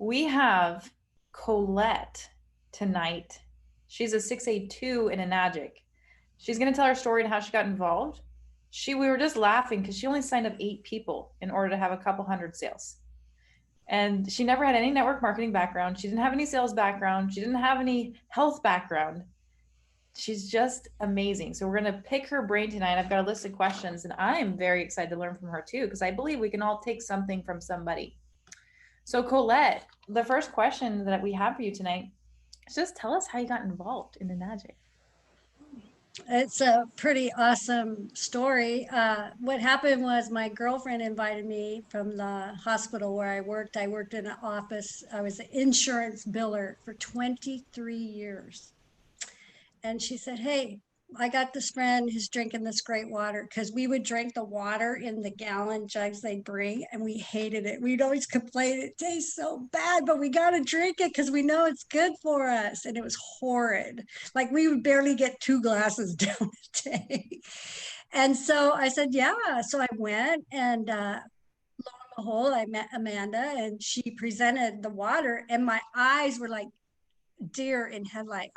We have Collette tonight. She's a 6A2 in Enagic. She's going to tell her story and how she got involved. We were just laughing because she only signed up 8 people in order to have a couple hundred sales. And she never had any network marketing background. She didn't have any sales background. She didn't have any health background. She's just amazing. So we're going to pick her brain tonight. I've got a list of questions, and I am very excited to learn from her too, because I believe we can all take something from somebody. So Colette, the first question that we have for you tonight is just tell us how you got involved in Enagic. It's a pretty awesome story. What happened was my girlfriend invited me from the hospital where I worked. I worked in an office. I was an insurance biller for 23 years. And she said, "Hey, I got this friend who's drinking this great water," because we would drink the water in the gallon jugs they'd bring, and we hated it. We'd always complain, it tastes so bad, but we got to drink it because we know it's good for us. And it was horrid. Like we would barely get 2 glasses down a day. And so I said, yeah. So I went and lo and behold, I met Amanda and she presented the water, and my eyes were like deer in headlight.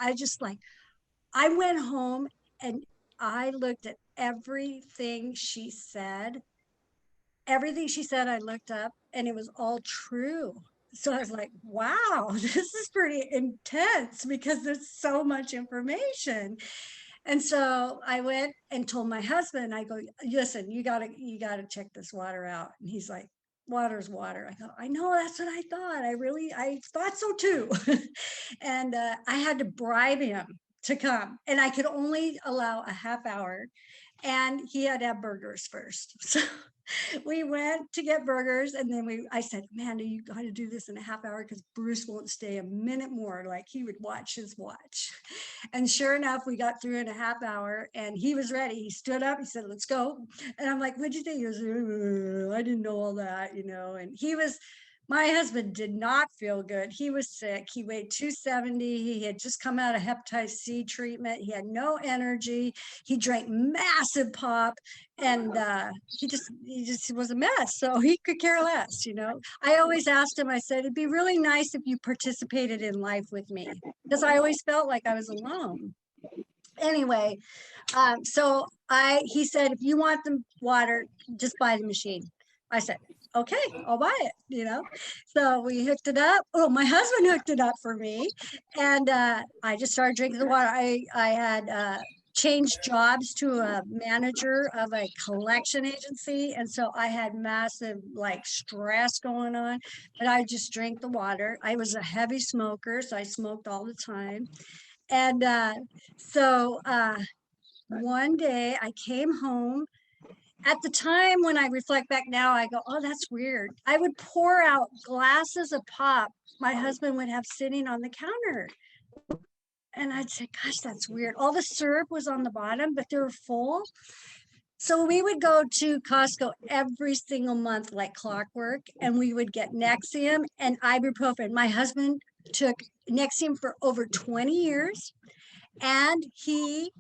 I went home and I looked at everything she said. Everything she said, I looked up and it was all true. So I was like, wow, this is pretty intense because there's so much information. And so I went and told my husband, I go, listen, you gotta check this water out. And he's like, water's water. I thought, I know, that's what I thought. I thought so too. And I had to bribe him to come, and I could only allow a half hour, and he had to have burgers first. So we went to get burgers, and then I said, Amanda, you got to do this in a half hour because Bruce won't stay a minute more. Like he would watch his watch. And sure enough, we got through in a half hour and he was ready. He stood up, he said, let's go. And I'm like, what'd you think? He goes, I didn't know all that, and my husband did not feel good. He was sick. He weighed 270. He had just come out of hepatitis C treatment. He had no energy. He drank massive pop, and he just was a mess. So he could care less. I always asked him, I said, it'd be really nice if you participated in life with me, because I always felt like I was alone. Anyway, so he said, if you want the water, just buy the machine. I said, okay, I'll buy it. So we hooked it up. Oh, my husband hooked it up for me. And I just started drinking the water. I had changed jobs to a manager of a collection agency. And so I had massive like stress going on, but I just drank the water. I was a heavy smoker, so I smoked all the time. And so one day I came home. At the time, when I reflect back now, I go, oh, that's weird. I would pour out glasses of pop my husband would have sitting on the counter. And I'd say, gosh, that's weird. All the syrup was on the bottom, but they were full. So we would go to Costco every single month like clockwork, and we would get Nexium and ibuprofen. My husband took Nexium for over 20 years, and he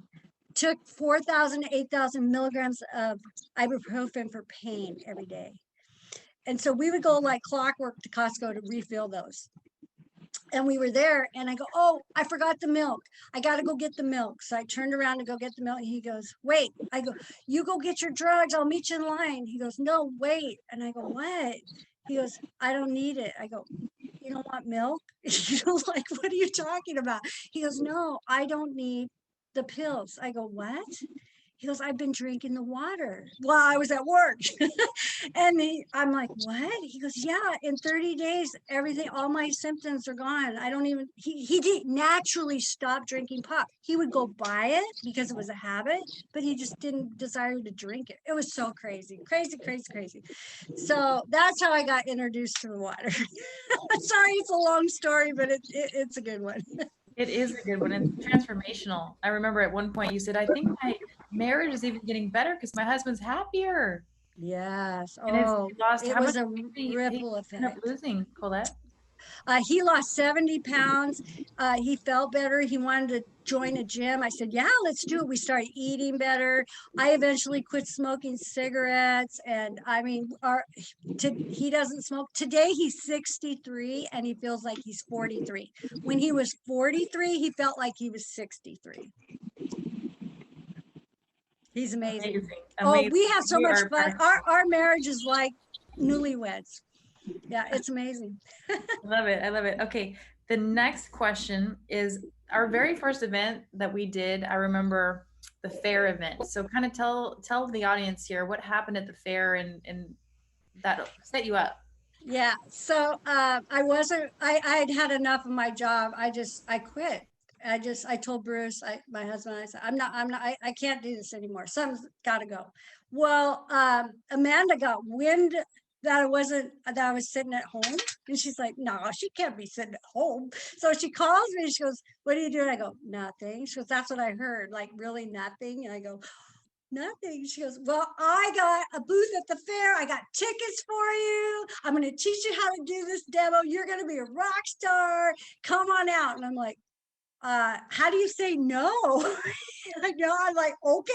took 4,000 to 8,000 milligrams of ibuprofen for pain every day. And so we would go like clockwork to Costco to refill those. And we were there, and I go, oh, I forgot the milk. I got to go get the milk. So I turned around to go get the milk. And he goes, wait. I go, you go get your drugs. I'll meet you in line. He goes, no, wait. And I go, what? He goes, I don't need it. I go, you don't want milk? Like, what are you talking about? He goes, no, I don't need the pills. I go, what? He goes, I've been drinking the water while I was at work. And I'm like, what? He goes, yeah, in 30 days, all my symptoms are gone. I don't even, he did naturally stop drinking pop. He would go buy it because it was a habit, but he just didn't desire to drink it. It was so crazy, crazy, crazy, crazy. So that's how I got introduced to the water. Sorry, it's a long story, but it's a good one. It is a good one. It's transformational. I remember at one point you said, I think my marriage is even getting better because my husband's happier. Yes. And it's Oh, you lost it how much was a weight did he ripple end up effect. losing, Colette? He lost 70 pounds. He felt better. He wanted to join a gym. I said, yeah, let's do it. We started eating better. I eventually quit smoking cigarettes. And I mean, he doesn't smoke. Today he's 63 and he feels like he's 43. When he was 43, he felt like he was 63. He's amazing. Amazing. Oh, Amazing. we have so We much are fun. Our marriage is like newlyweds. Yeah, it's amazing. I love it. I love it. Okay. The next question is our very first event that we did. I remember the fair event. So kind of tell the audience here what happened at the fair and that set you up. Yeah. So I'd had enough of my job. I quit. I told Bruce, my husband, I said, I can't do this anymore. Something's got to go. Well, Amanda got wind that I was sitting at home. And she's like, no, she can't be sitting at home. So she calls me. She goes, what are you doing? I go, nothing. She goes, that's what I heard. Like, really nothing. And I go, nothing. She goes, well, I got a booth at the fair. I got tickets for you. I'm going to teach you how to do this demo. You're going to be a rock star. Come on out. And I'm like, how do you say no? I'm like, okay.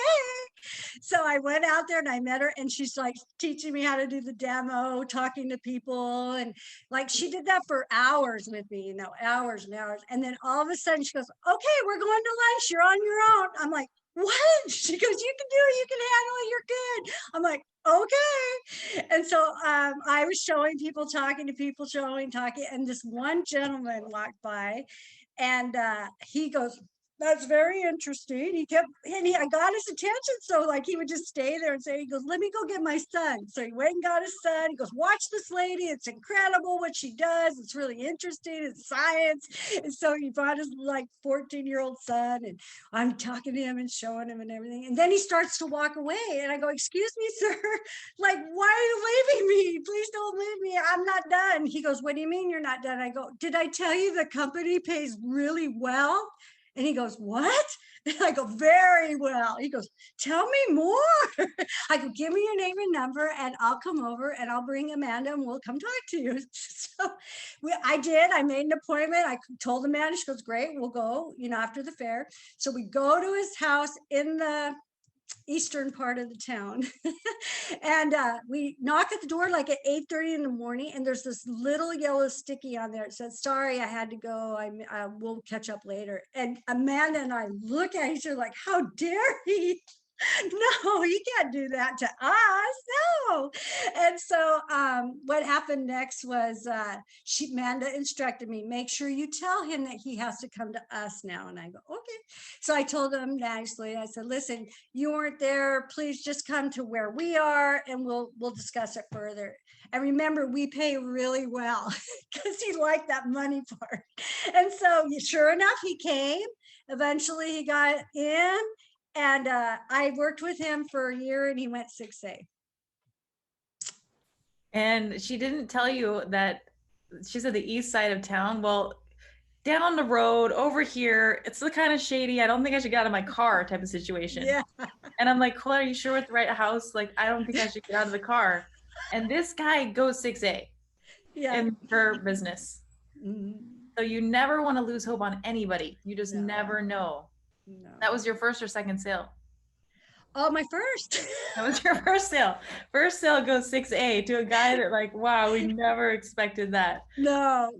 So I went out there and I met her and she's like teaching me how to do the demo, talking to people. And like, she did that for hours with me, hours and hours. And then all of a sudden she goes, okay, we're going to lunch. You're on your own. I'm like, what? She goes, you can do it. You can handle it. You're good. I'm like, okay. And so I was showing people, talking to people, talking. And this one gentleman walked by and he goes, that's very interesting. I got his attention. So like he would just stay there and say, he goes, let me go get my son. So he went and got his son. He goes, watch this lady. It's incredible what she does. It's really interesting. It's science. And so he brought his like 14-year-old son and I'm talking to him and showing him and everything. And then he starts to walk away. And I go, excuse me, sir. Like, why are you leaving me? Please don't leave me. I'm not done. He goes, what do you mean you're not done? I go, did I tell you the company pays really well? And he goes, what? And I go, very well. He goes, tell me more. I go, give me your name and number and I'll come over and I'll bring Amanda and we'll come talk to you. So I did. I made an appointment. I told Amanda, she goes, great, we'll go, after the fair. So we go to his house in the eastern part of the town and we knock at the door like at 8:30 in the morning and there's this little yellow sticky on there. It says, sorry, I had to go. We'll catch up later. And Amanda and I look at each other like, how dare he? No, you can't do that to us. No. And so what happened next was Amanda instructed me, make sure you tell him that he has to come to us now. And I go, okay. So I told him nicely, I said, listen, you weren't there. Please just come to where we are and we'll discuss it further. And remember, we pay really well because he liked that money part. And so sure enough, he came. Eventually he got in. And I worked with him for a year and he went 6A. And she didn't tell you that she's at the east side of town. Well, down the road over here, it's the kind of shady, I don't think I should get out of my car type of situation. Yeah. And I'm like, Collette, are you sure we're at the right house? Like, I don't think I should get out of the car. And this guy goes 6A in her business. Mm-hmm. So you never want to lose hope on anybody. You just never know. No. That was your first or second sale? Oh, my first. That was your first sale. First sale goes 6A to a guy that like, wow, we never expected that. No.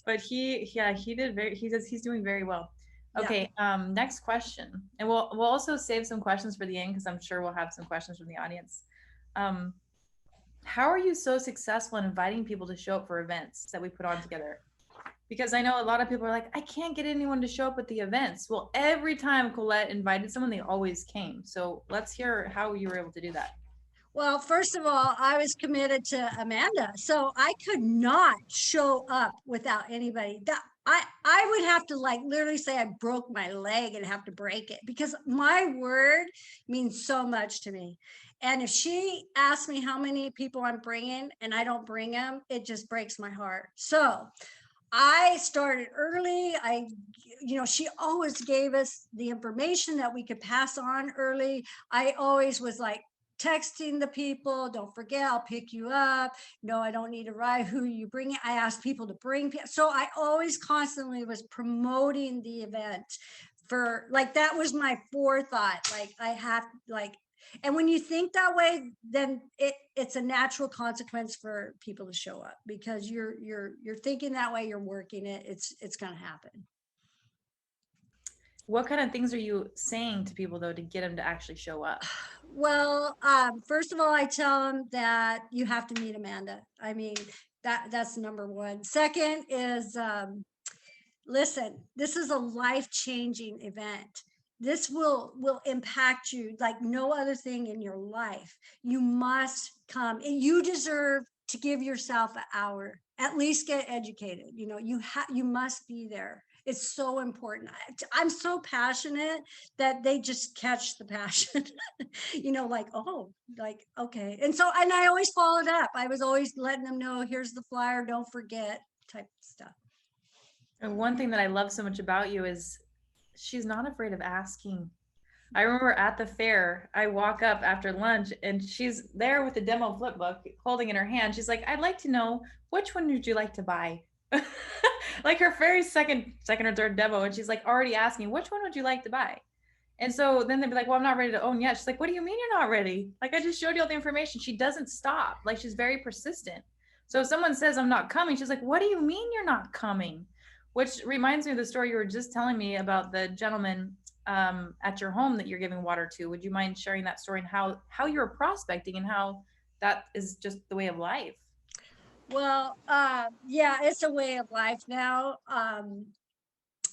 But he's doing very well. Okay, next question. And we'll also save some questions for the end because I'm sure we'll have some questions from the audience. How are you so successful in inviting people to show up for events that we put on together? Because I know a lot of people are like, I can't get anyone to show up at the events. Well, every time Collette invited someone, they always came. So let's hear how you were able to do that. Well, first of all, I was committed to Amanda. So I could not show up without anybody. I would have to like literally say I broke my leg and have to break it because my word means so much to me. And if she asks me how many people I'm bringing and I don't bring them, it just breaks my heart. So I started early. She always gave us the information that we could pass on early. I always was like texting the people, don't forget, I'll pick you up. No, I don't need a ride. Who are you bringing? I asked people to bring people. So I always constantly was promoting the event for, like, that was my forethought. Like, I have, like, and when you think that way, then it's a natural consequence for people to show up, because you're thinking that way, you're working it, it's going to happen. What kind of things are you saying to people though to get them to actually show up? Well, first of all, I tell them that you have to meet Amanda. I mean, that's number one. Second is, listen, this is a life-changing event. This will impact you like no other thing in your life. You must come, and you deserve to give yourself an hour, at least get educated. You know, you must be there. It's so important. I'm so passionate that they just catch the passion. You know, like, oh, like, okay. And so, and I always followed up. I was always letting them know, here's the flyer, don't forget, type stuff. And one thing that I love so much about you is she's not afraid of asking. I remember at the fair, I walk up after lunch and she's there with the demo flip book holding in her hand. She's like, I'd like to know, which one would you like to buy? Like her very second or third demo. And she's like already asking, which one would you like to buy? And so then they'd be like, well, I'm not ready to own yet. She's like, what do you mean you're not ready? Like, I just showed you all the information. She doesn't stop. Like, she's very persistent. So if someone says I'm not coming, she's like, what do you mean you're not coming? Which reminds me of the story you were just telling me about the gentleman at your home that you're giving water to. Would you mind sharing that story and how you're prospecting and how that is just the way of life? Well, yeah, it's a way of life now.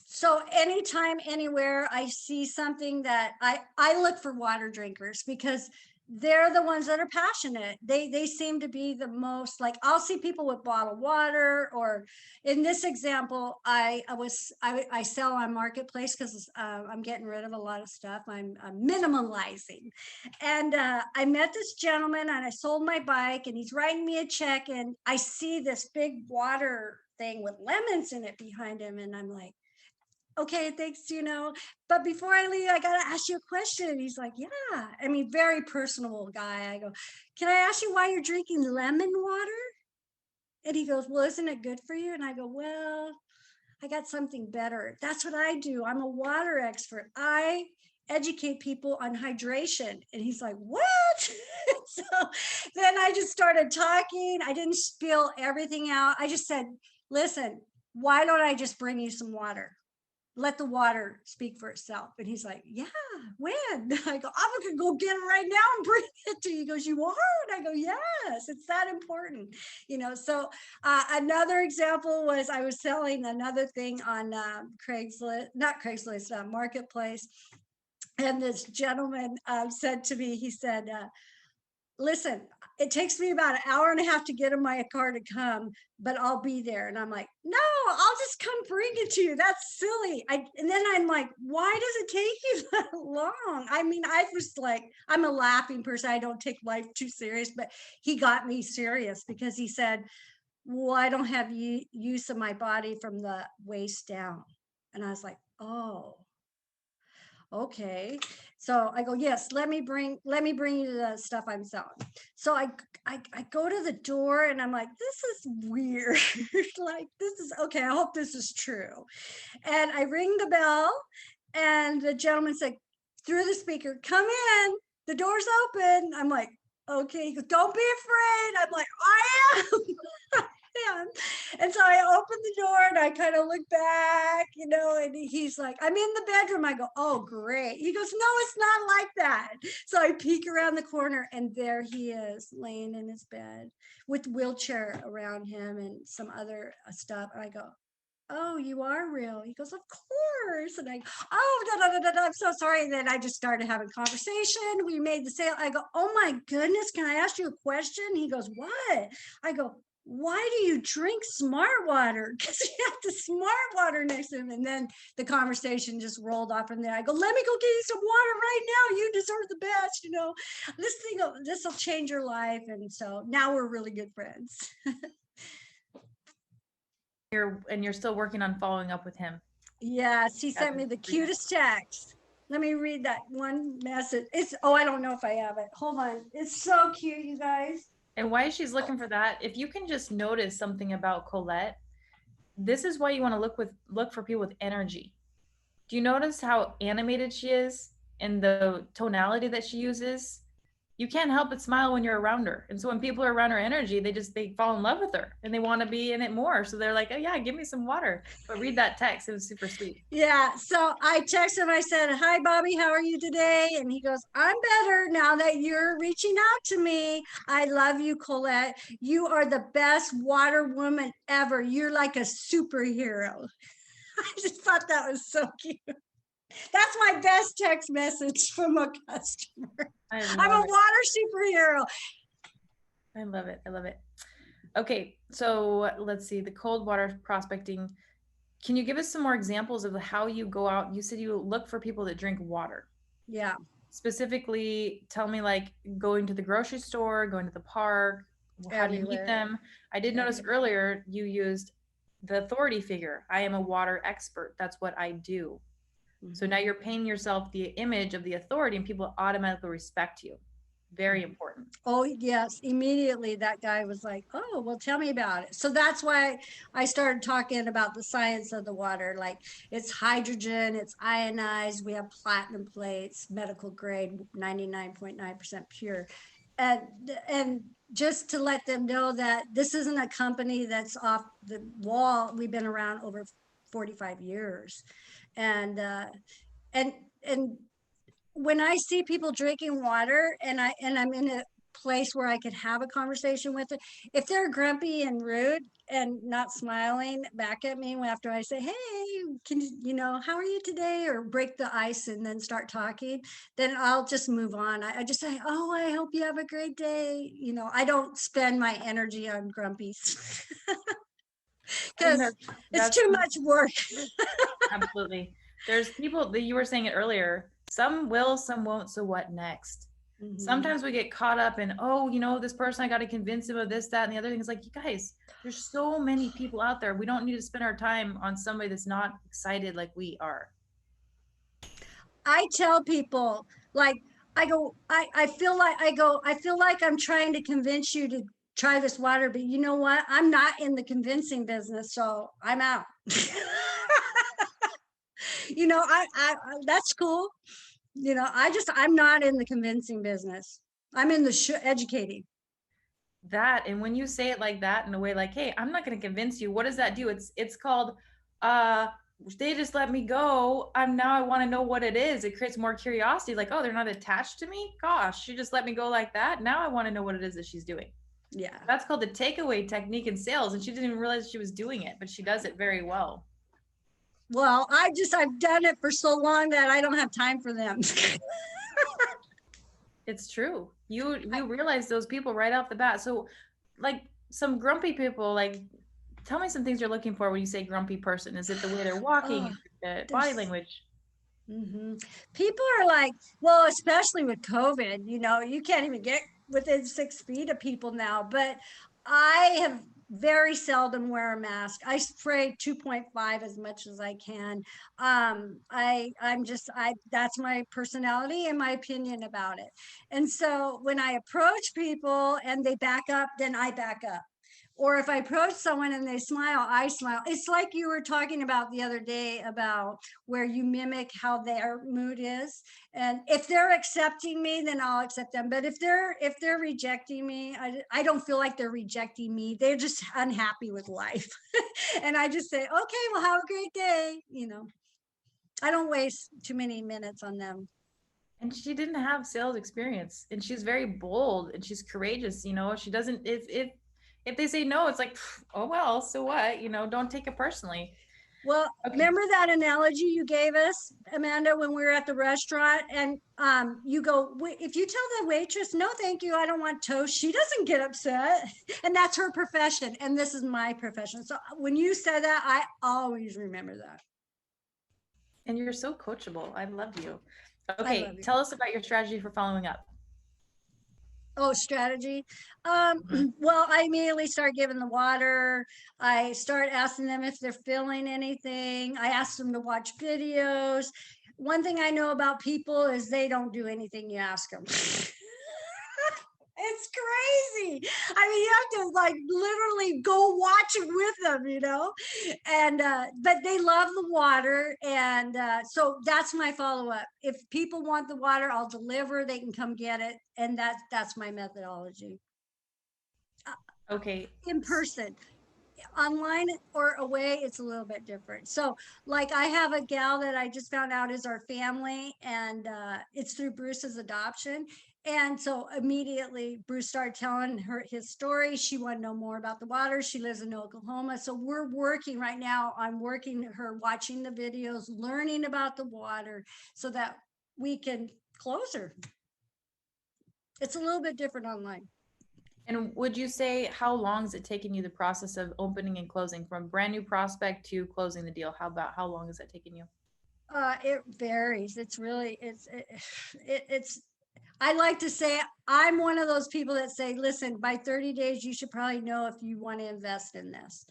So anytime, anywhere I see something that I look for water drinkers, because they're the ones that are passionate. They seem to be the most, like, I'll see people with bottled water, or in this example, I sell on Marketplace because I'm getting rid of a lot of stuff. I'm minimalizing. And I met this gentleman and I sold my bike and he's writing me a check, and I see this big water thing with lemons in it behind him. And I'm like, okay, thanks, you know, but before I leave, I got to ask you a question. And he's like, yeah. I mean, very personable guy. I go, can I ask you why you're drinking lemon water? And he goes, well, isn't it good for you? And I go, well, I got something better. That's what I do. I'm a water expert. I educate people on hydration. And he's like, what? So then I just started talking. I didn't spill everything out. I just said, listen, why don't I just bring you some water? Let the water speak for itself. And he's like, yeah, when? I go, I'm gonna go get it right now and bring it to you. He goes, you are? And I go, yes, it's that important. You know, so another example was I was selling another thing on Craigslist, not Craigslist, Marketplace. And this gentleman said to me, he said, listen, it takes me about an hour and a half to get in my car to come, but I'll be there. And I'm like, no, I'll just come bring it to you. That's silly. And then I'm like, why does it take you that long? I mean, I was like, I'm a laughing person. I don't take life too serious, but he got me serious because he said, well, I don't have use of my body from the waist down. And I was like, oh, okay. So I go, yes, let me bring you the stuff I'm selling. So I go to the door and I'm like, this is weird. Like, this is okay. I hope this is true. And I ring the bell and the gentleman said through the speaker, come in, the door's open. I'm like, okay. He goes, don't be afraid. I'm like, I am. And so I opened the door and I kind of look back, you know, and he's like, I'm in the bedroom. I go, oh, great. He goes, no, it's not like that. So I peek around the corner and there he is laying in his bed with wheelchair around him and some other stuff. And I go, oh, you are real. He goes, of course. And I, oh, da, da, da, da, I'm so sorry. And then I just started having conversation. We made the sale. I go, oh my goodness, can I ask you a question? He goes, what? I go, why do you drink smart water? Because he had the smart water next to him. And then the conversation just rolled off from there. I go, let me go get you some water right now. You deserve the best, you know. This will change your life. And so now we're really good friends. You're still working on following up with him. Yes, he sent me the cutest text. Let me read that one message. I don't know if I have it. Hold on. It's so cute, you guys. And while she's looking for that, if you can just notice something about Colette, this is why you want to look for people with energy. Do you notice how animated she is and the tonality that she uses? You can't help but smile when you're around her. And so when people are around her energy, they fall in love with her and they want to be in it more. So they're like, oh yeah, give me some water. But read that text. It was super sweet. Yeah. So I texted him. I said, "Hi, Bobby. How are you today?" And he goes, "I'm better now that you're reaching out to me. I love you, Collette. You are the best water woman ever. You're like a superhero." I just thought that was so cute. That's my best text message from a customer. I I'm a love it. water superhero. I love it. I love it. Okay, so let's see the cold water prospecting. Can you give us some more examples of how you go out? You said you look for people that drink water. Yeah. Specifically, tell me like going to the grocery store, going to the park, how do you meet Everywhere. them? I did notice Everywhere. earlier you used the authority figure. I am a water expert. That's what I do. So now Mhm. you're painting yourself the image of the authority and people automatically respect you. Very important. Oh, yes. Immediately that guy was like, "Oh, well, tell me about it." So that's why I started talking about the science of the water. Like it's hydrogen, it's ionized, we have platinum plates, medical grade, 99.9% pure. And just to let them know that this isn't a company that's off the wall. We've been around over 45 years. And and and when I see people drinking water and I'm in a place where I could have a conversation with it, if they're grumpy and rude and not smiling back at me after I say, "Hey, can how are you today?" or break the ice and then start talking, then I'll just move on. I just say, "Oh, I hope you have a great day." I don't spend my energy on grumpies I think because it's that's too much work. absolutely. There's people that you were saying it earlier. Some will, some won't. So what next? Mhm. Sometimes we get caught up in, oh, this person, I got to convince him of this, that, and the other thing. Is like, you guys, there's so many people out there. We don't need to spend our time on somebody that's not excited like we are. I tell people, like, I feel like I'm trying to convince you to try this water, but you know what? I'm not in the convincing business, so I'm out. That's cool. I'm not in the convincing business. I'm in the educating. That, and when you say it like that in a way like, hey, I'm not going to convince you, what does that do? It's called uh they just let me go. I want to know what it is. It creates more curiosity, like, oh, they're not attached to me. Gosh, she just let me go like that. Now I want to know what it is that she's doing. Yeah. That's called the takeaway technique in sales, and she didn't even realize she was doing it, but she does it very well. Well, I've done it for so long that I don't have time for them. It's true. You realize those people right off the bat. So, like some grumpy people, like tell me some things you're looking for when you say grumpy person. Is it the way they're walking? Oh, Is it the body there's language? hmm People are like, well, especially with COVID, you can't even get within 6 feet of people now. But I have very seldom wear a mask. I spray 2.5 as much as I can. That's my personality and my opinion about it. And so when I approach people and they back up, then I back up. Or if I approach someone and they smile, I smile. It's like you were talking about the other day about where you mimic how their mood is. And if they're accepting me, then I'll accept them. But if they're rejecting me, I don't feel like they're rejecting me. They're just unhappy with life. And I just say, "Okay, well, have a great day." I don't waste too many minutes on them. And she didn't have sales experience, and she's very bold and she's courageous. She doesn't. If they say no, it's like, oh well, so what? Don't take it personally. Well, Okay. remember that analogy you gave us, Amanda, when we were at the restaurant, and you go, if you tell the waitress, "No, thank you, I don't want toast," she doesn't get upset, and that's her profession, and this is my profession. So when you said that, I always remember that. And you're so coachable. I love you. I love Okay, you. tell us about your strategy for following up. Oh, strategy. Um, well, I immediately start giving the water. I start asking them if they're feeling anything. I ask them to watch videos. one thing I know about people is they don't do anything you ask them. It's crazy. I mean, you have to like literally go watch it with them, you know? And, but they love the water. And so that's my follow up. If people want the water, I'll deliver, they can come get it. And that's my methodology. Okay. In person. Online or away, it's a little bit different. So like I have a gal that I just found out is our family, and it's through Bruce's adoption. And so immediately Bruce started telling her his story. She wanted to know more about the water. She lives in Oklahoma. So we're working right now. I'm working her, watching the videos, learning about the water so that we can close her. It's a little bit different online. And would you say how long is it taking you the process of opening and closing from brand new prospect to closing the deal? How long is that taking you? It varies. It's really, it's, I like to say I'm one of those people that say, listen, by 30 days, you should probably know if you want to invest in this.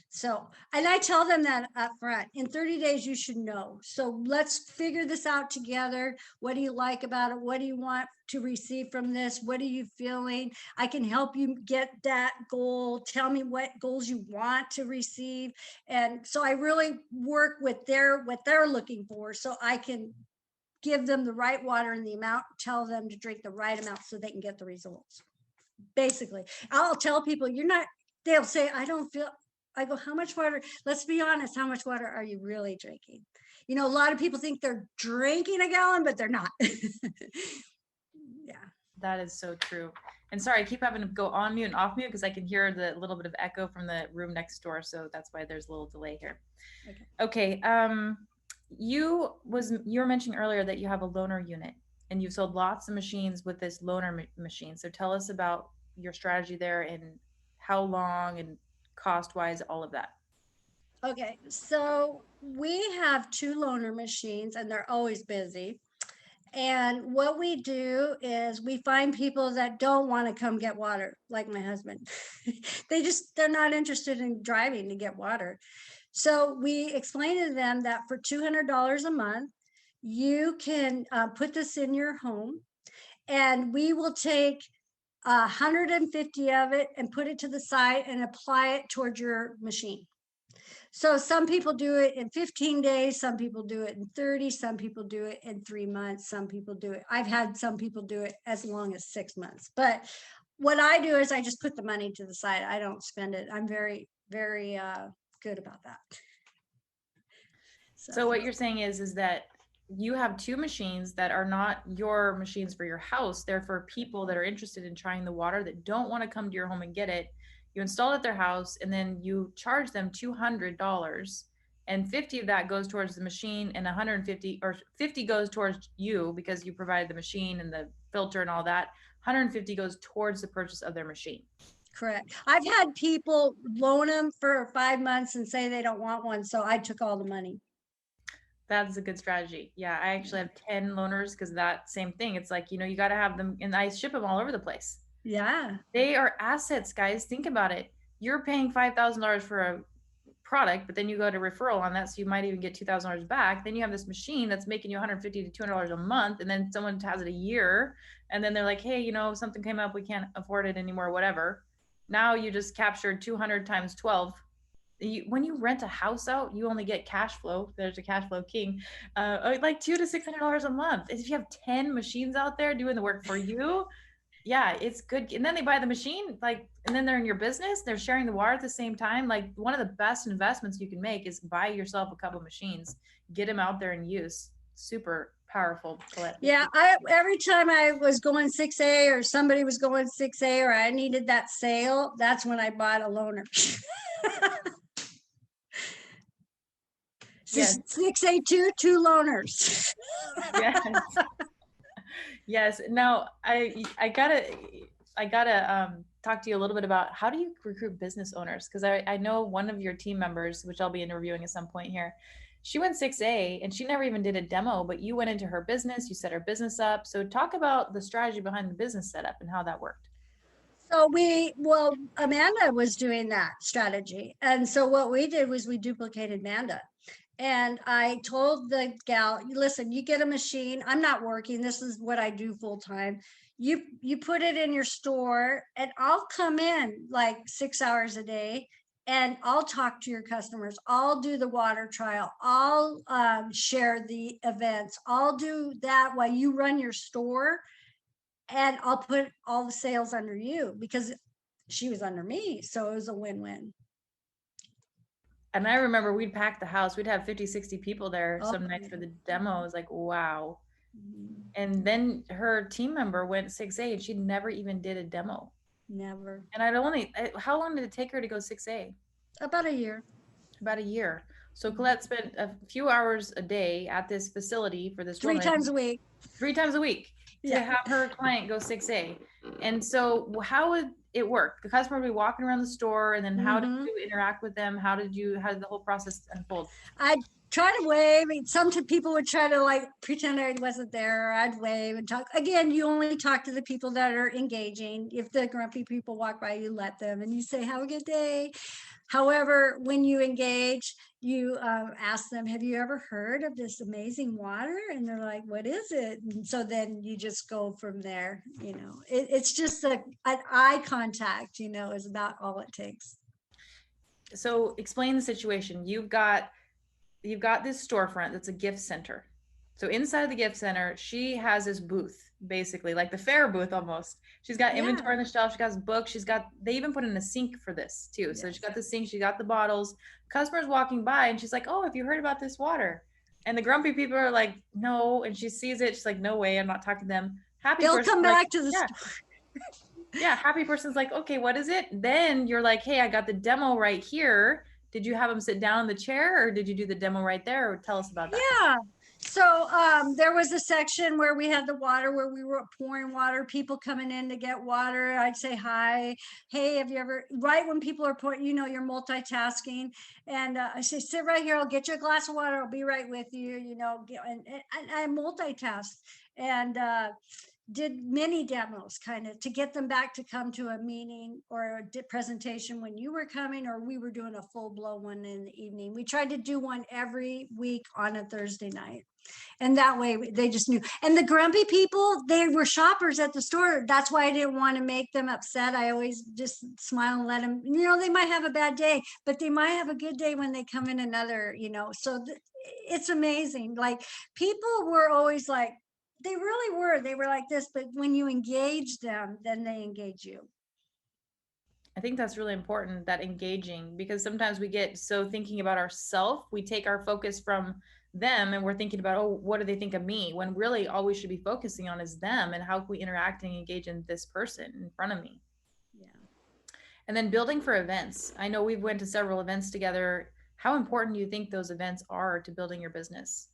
So, and I tell them that up front. In 30 days, you should know. So let's figure this out together. What do you like about it? What do you want to receive from this? What are you feeling? I can help you get that goal. Tell me what goals you want to receive. And so I really work with what they're looking for, so I can give them the right water and the amount, tell them to drink the right amount so they can get the results. Basically, I'll tell people they'll say, I don't feel, I go, how much water? Let's be honest. How much water are you really drinking? You know, a lot of people think they're drinking a gallon, but they're not. Yeah. That is so true. And sorry, I keep having to go on mute and off mute because I can hear the little bit of echo from the room next door. So that's why there's a little delay here. Okay. You were mentioning earlier that you have a loaner unit and you've sold lots of machines with this loaner machine. So tell us about your strategy there and how long and cost wise, all of that. Okay, so we have 2 loaner machines and they're always busy. And what we do is we find people that don't want to come get water, like my husband. They're not interested in driving to get water. So we explain to them that for $200 a month, you can put this in your home, and we will take 150 of it and put it to the side and apply it towards your machine. So some people do it in 15 days, some people do it in 30, some people do it in 3 months, some people do it. I've had some people do it as long as 6 months. But what I do is I just put the money to the side. I don't spend it. I'm very, very good about that. So what you're saying is that you have 2 machines that are not your machines for your house. They're for people that are interested in trying the water that don't want to come to your home and get it. You install it at their house and then you charge them $200, and 50 of that goes towards the machine and 150 or 50 goes towards you because you provided the machine and the filter and all that. 150 goes towards the purchase of their machine. Correct. I've had people loan them for 5 months and say they don't want one, so I took all the money. That's a good strategy. Yeah, I actually have 10 loaners because that same thing. It's like, you got to have them, and I ship them all over the place. Yeah. They are assets, guys. Think about it. You're paying $5,000 for a product, but then you go to referral on that, so you might even get $2,000 back. Then you have this machine that's making you $150 to $200 a month, and then someone has it a year, and then they're like, hey, something came up, we can't afford it anymore, whatever. Now you just captured 200 times 12. When you rent a house out, you only get cash flow. There's a cash flow king, like $200 to $600 a month. If you have 10 machines out there doing the work for you, yeah, it's good. And then they buy the machine, and then they're in your business. They're sharing the water at the same time. Like, one of the best investments you can make is buy yourself a couple machines, get them out there in use. Super powerful, Collette. Yeah, every time I was going 6A or somebody was going 6A or I needed that sale, that's when I bought a loaner. Yes. 6A2, 2 loaners. Yes. Yes. Now I gotta talk to you a little bit about how do you recruit business owners? Because I know one of your team members, which I'll be interviewing at some point here, she went 6A and she never even did a demo, but you went into her business, you set her business up. So talk about the strategy behind the business setup and how that worked. So Amanda was doing that strategy. And so what we did was we duplicated Amanda. And I told the gal, listen, you get a machine. I'm not working. This is what I do full time. You put it in your store and I'll come in like 6 hours a day and I'll talk to your customers. I'll do the water trial. I'll share the events. I'll do that while you run your store, and I'll put all the sales under you because she was under me. So it was a win-win. And I remember we'd pack the house. We'd have 50, 60 people there Oh, some nights yeah. for the demo. I was like, wow. Mhm. And then her team member went 6A and she never even did a demo. Never. And how long did it take her to go 6A? About a year. About a year. So Mhm. Collette spent a few hours a day at this facility for this Three woman times a week. 3 times a week to Yeah. have her client go 6A. And so how would it work? The customer would be walking around the store, and then how did Hmm. you interact with them? How did the whole process unfold? I'd try to wave. Some people would try to like pretend I wasn't there. I'd wave and talk. Again, you only talk to the people that are engaging. If the grumpy people walk by, you let them and you say, have a good day. However, when you engage, you ask them, have you ever heard of this amazing water? And they're like, what is it? And so then you just go from there. It's just an eye contact, is about all it takes. So explain the situation. You've got this storefront that's a gift center. So inside of the gift center, she has this booth, basically like the fair booth almost. She's got Yeah. inventory on the shelf. She got books. They even put in a sink for this too. So she Yes. got the sink. She got the bottles. Customers walking by, and she's like, "Oh, have you heard about this water?" And the grumpy people are like, "No." And she sees it. She's like, "No way, I'm not talking to them." Happy They'll person, come like, back to the "Yeah, store. yeah." Happy person's like, "Okay, what is it?" Then you're like, "Hey, I got the demo right here. Did you have them sit down in the chair, or did you do the demo right there? Or tell us about that." Yeah. So there was a section where we had the water, where we were pouring water, people coming in to get water. I'd say hi. Hey, have you ever, right when people are pouring, you're multitasking. And I say, sit right here. I'll get you a glass of water. I'll be right with you, and I multitask. And did many demos kind of to get them back to come to a meeting or a presentation when you were coming, or we were doing a full blown one in the evening. We tried to do one every week on a Thursday night. And that way they just knew. And the grumpy people, they were shoppers at the store. That's why I didn't want to make them upset. I always just smile and let them, they might have a bad day, but they might have a good day when they come in another, so it's amazing. Like, people were always like, they really were. They were like this, but when you engage them, then they engage you. I think that's really important, that engaging, because sometimes we get so thinking about ourselves, we take our focus from them and we're thinking about, oh, what do they think of me? When really all we should be focusing on is them and how can we interact and engage in this person in front of me. Yeah. And then building for events. I know we've went to several events together. How important do you think those events are to building your business?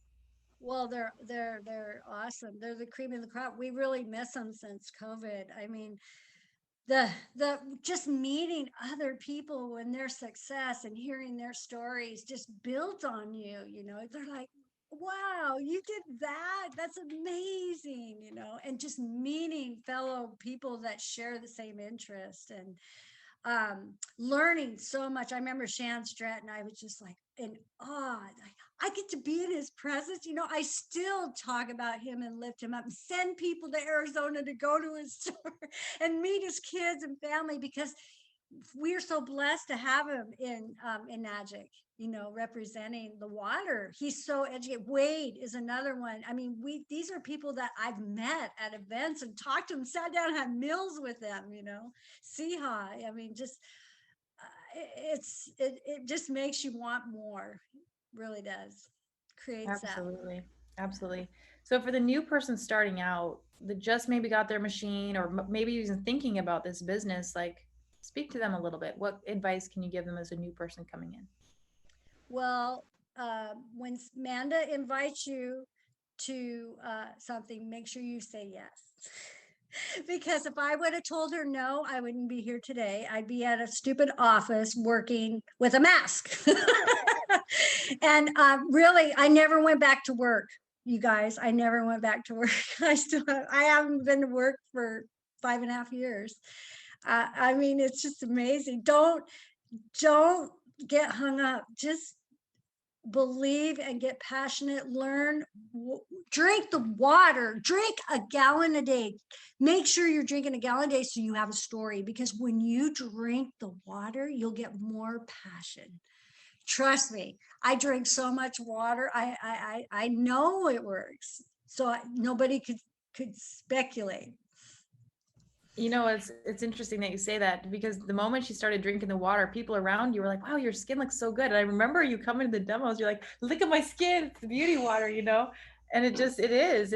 Well, they're awesome. They're the cream of the crop. We really miss them since COVID. I mean, the just meeting other people and their success and hearing their stories just builds on you. They're like, wow, you did that, that's amazing. And just meeting fellow people that share the same interest, and learning so much. I remember Shan Stratton, I was just like in awe. Like, I get to be in his presence. I still talk about him and lift him up and send people to Arizona to go to his store and meet his kids and family, because we're so blessed to have him in Enagic, representing the water. He's so educated. Wade is another one. I mean, these are people that I've met at events and talked to them, sat down, and had meals with them. Siha. I mean, just it just makes you want more. Really does. Creates that. Absolutely. Absolutely. So for the new person starting out that just maybe got their machine or maybe even thinking about this business, like, speak to them a little bit. What advice can you give them as a new person coming in? Well, when Amanda invites you to something, make sure you say yes. Because if I would have told her no, I wouldn't be here today. I'd be at a stupid office working with a mask. And really, I never went back to work, you guys. I never went back to work. I haven't been to work for 5.5 years. I mean, it's just amazing. Don't get hung up. Just believe and get passionate, learn, drink the water, drink a gallon a day. Make sure you're drinking a gallon a day so you have a story, because when you drink the water, you'll get more passion. Trust me, I drink so much water. I know it works. So nobody could speculate. You know, it's interesting that you say that, because the moment she started drinking the water, people around you were like, "Wow, your skin looks so good." And I remember you coming to the demos, you're like, "Look at my skin, it's the beauty water," you know? And it is.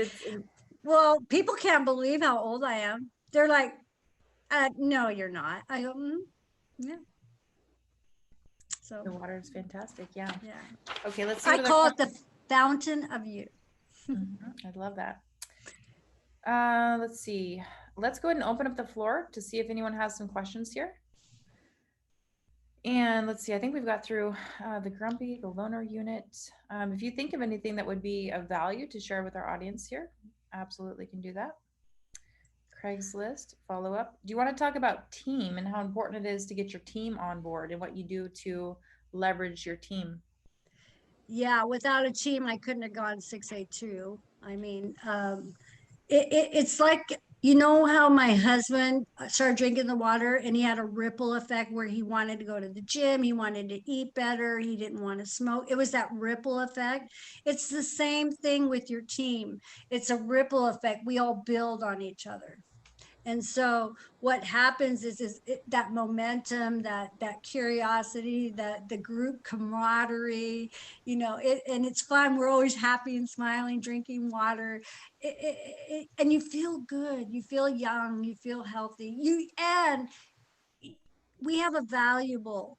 Well, people can't believe how old I am. They're like, no, you're not. I go, yeah. So The water is fantastic. Yeah. yeah, Okay, let's see I what other call it questions. the fountain of youth. I love that. Let's see. Let's go ahead and open up the floor to see if anyone has some questions here. And let's see, I think we've got through the grumpy, the loner unit. If you think of anything that would be of value to share with our audience here, absolutely can do that. Craigslist follow up. Do you want to talk about team and how important it is to get your team on board and what you do to leverage your team? Yeah, without a team, I couldn't have gone 6A2. I mean, it's like, you know how my husband started drinking the water and he had a ripple effect where he wanted to go to the gym, he wanted to eat better, he didn't want to smoke. It was that ripple effect. It's the same thing with your team. It's a ripple effect. We all build on each other. And so what happens is that momentum, that curiosity, that the group camaraderie, and it's fun. We're always happy and smiling, drinking water, and you feel good. You feel young. You feel healthy. And we have a valuable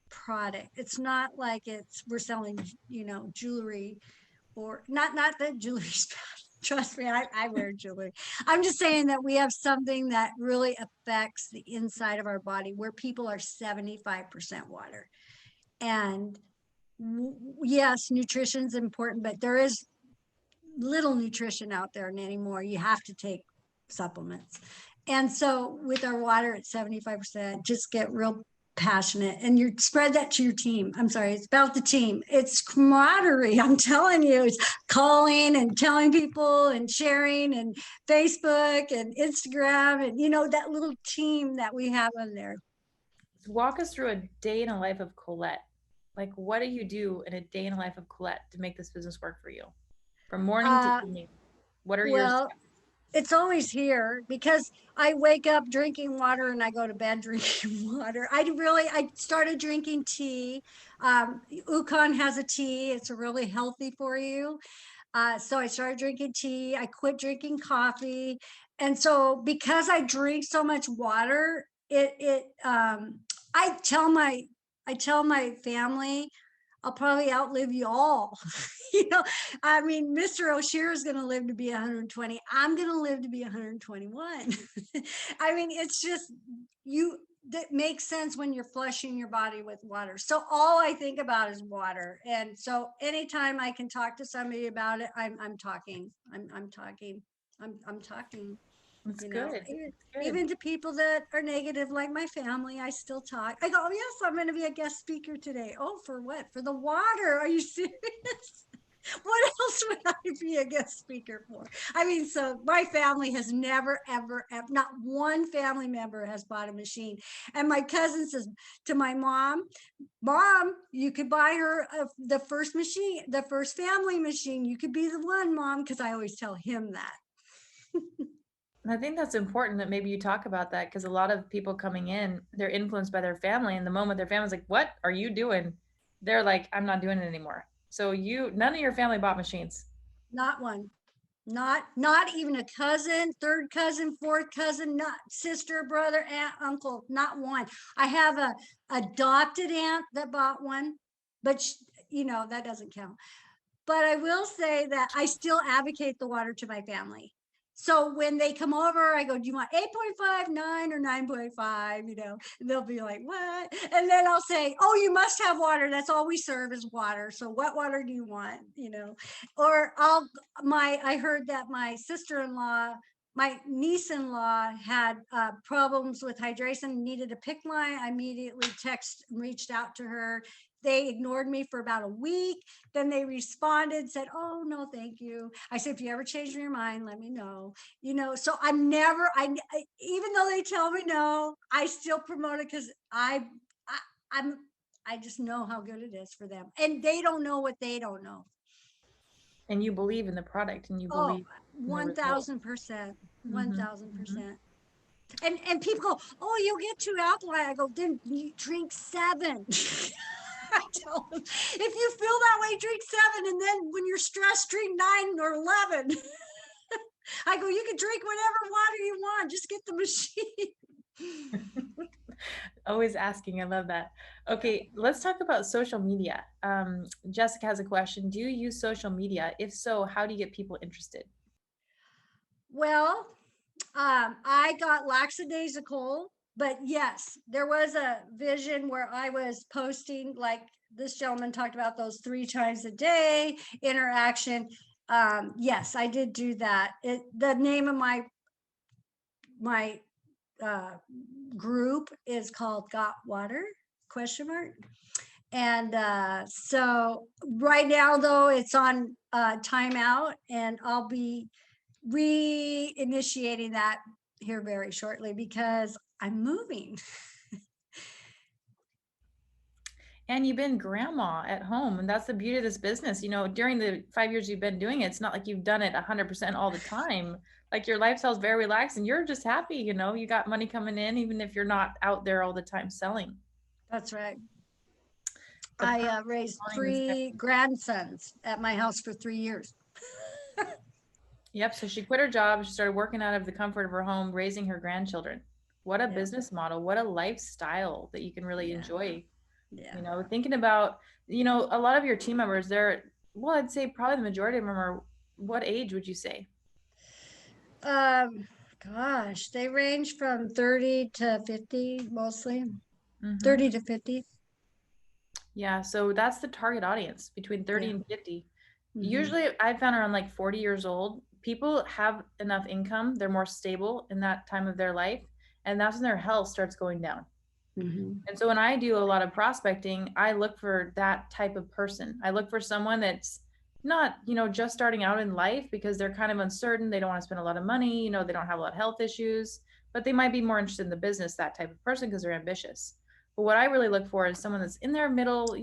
product. It's not like we're selling, jewelry, or not that jewelry's bad. Trust me, I wear jewelry. I'm just saying that we have something that really affects the inside of our body, where people are 75% water. And yes, nutrition's important, but there is little nutrition out there anymore. You have to take supplements. And so with our water at 75%, just get real passionate and you spread that to your team. I'm sorry, it's about the team. It's camaraderie. I'm telling you, it's calling and telling people and sharing and Facebook and Instagram and that little team that we have in there. Walk us through a day in a life of Collette. Like, what do you do in a day in a life of Collette to make this business work for you? From morning to Uh, evening, what are your well, steps? it's always here because I wake up drinking water and I go to bed drinking water. I started drinking tea. Ukon has a tea. It's really healthy for you. So I started drinking tea. I quit drinking coffee. And so because I drink so much water, I tell my family, I'll probably outlive you all. you know, I mean, Mr. O'Shea is going to live to be 120. I'm going to live to be 121. I mean, it's just that makes sense when you're flushing your body with water. So all I think about is water. And so anytime I can talk to somebody about it, I'm talking. I'm talking. I'm talking. It's good. Even, It's good. even to people that are negative, like my family, I still talk. I go, oh, yes, I'm going to be a guest speaker today. Oh, for what? For the water. Are you serious? What else would I be a guest speaker for? I mean, so my family has never, ever, ever, not one family member has bought a machine. And my cousin says to my Mom, you could buy her the first machine, the first family machine. You could be the one, Mom, because I always tell him that. And I think that's important that maybe you talk about that, because a lot of people coming in, they're influenced by their family. And the moment their family's like, "What are you doing?" They're like, "I'm not doing it anymore." So none of your family bought machines. Not one. Not even a cousin, third cousin, fourth cousin, not sister, brother, aunt, uncle, not one. I have a adopted aunt that bought one, but that doesn't count. But I will say that I still advocate the water to my family. So when they come over, I go, do you want 8.5, 9, or 9.5? They'll be like, what? And then I'll say, oh, you must have water. That's all we serve is water. So what water do you want? Or I heard that my sister-in-law my niece-in-law had problems with hydration, needed a PICC line. I immediately reached out to her. They ignored me for about a week. Then they responded, said, "Oh, no, thank you." I said, "If you ever change your mind, let me know." So I'm never, even though they tell me no, I still promote it because I just know how good it is for them. And they don't know what they don't know. And you believe in the product and you Oh, believe in the result. 1000%, Mm-hmm. Mm-hmm. 1000%. And people go, "Oh, you'll get 2 alkaline." I go, "Then you drink 7." I tell them, if you feel that way, drink 7, and then when you're stressed, drink 9 or 11. I go, "You can drink whatever water you want. Just get the machine." Always asking. I love that. Okay, let's talk about social media. Jessica has a question. Do you use social media? If so, how do you get people interested? Well, I got lackadaisical, but yes, there was a vision where I was posting, like this gentleman talked about, those 3 times a day interaction. Yes, I did do that. The name of my uh, group is called Got Water ? And so right now, though, it's on timeout, and I'll be reinitiating that here very shortly because I'm moving. And you've been grandma at home, and that's the beauty of this business. During the 5 years you've been doing it, it's not like you've done it 100% all the time. Like your lifestyle's very relaxed and you're just happy, you got money coming in, even if you're not out there all the time selling. That's right. The I raised volume is there. 3 grandsons at my house for 3 years. Yep. So she quit her job. She started working out of the comfort of her home, raising her grandchildren. What a Yeah, business model. What a lifestyle that you can really yeah, enjoy. yeah. Thinking about, a lot of your team members, well, I'd say probably the majority of them are, what age would you say? Um, Gosh, they range from 30 to 50, mostly Mm-hmm. 30 to 50. Yeah. So that's the target audience between 30 Yeah. and 50. Hmm. Usually I found around like 40 years old, people have enough income. They're more stable in that time of their life. And that's when their health starts going down. Hmm. And so when I do a lot of prospecting, I look for that type of person. I look for someone that's not, just starting out in life because they're kind of uncertain. They don't want to spend a lot of money, they don't have a lot of health issues, but they might be more interested in the business, that type of person, because they're ambitious. But what I really look for is someone that's in their middle,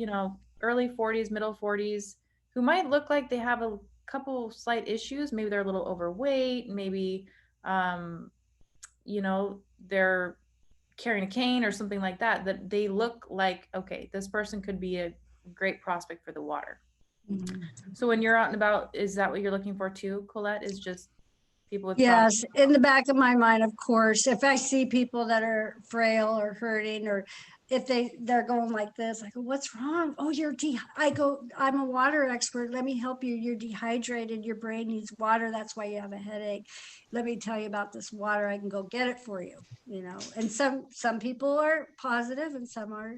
early 40s, middle 40s, who might look like they have a couple slight issues. Maybe they're a little overweight, maybe um, they're carrying a cane or something like that, that they look like, okay, this person could be a great prospect for the water. Hmm. So when you're out and about, is that what you're looking for too, Collette? Is just people with problems? Yes, in the back of my mind, of course, if I see people that are frail or hurting, or if they're going like this, I go, "What's wrong?" "Oh, I go, "I'm a water expert. Let me help you. You're dehydrated. Your brain needs water. That's why you have a headache. Let me tell you about this water. I can go get it for you." And some people are positive and some are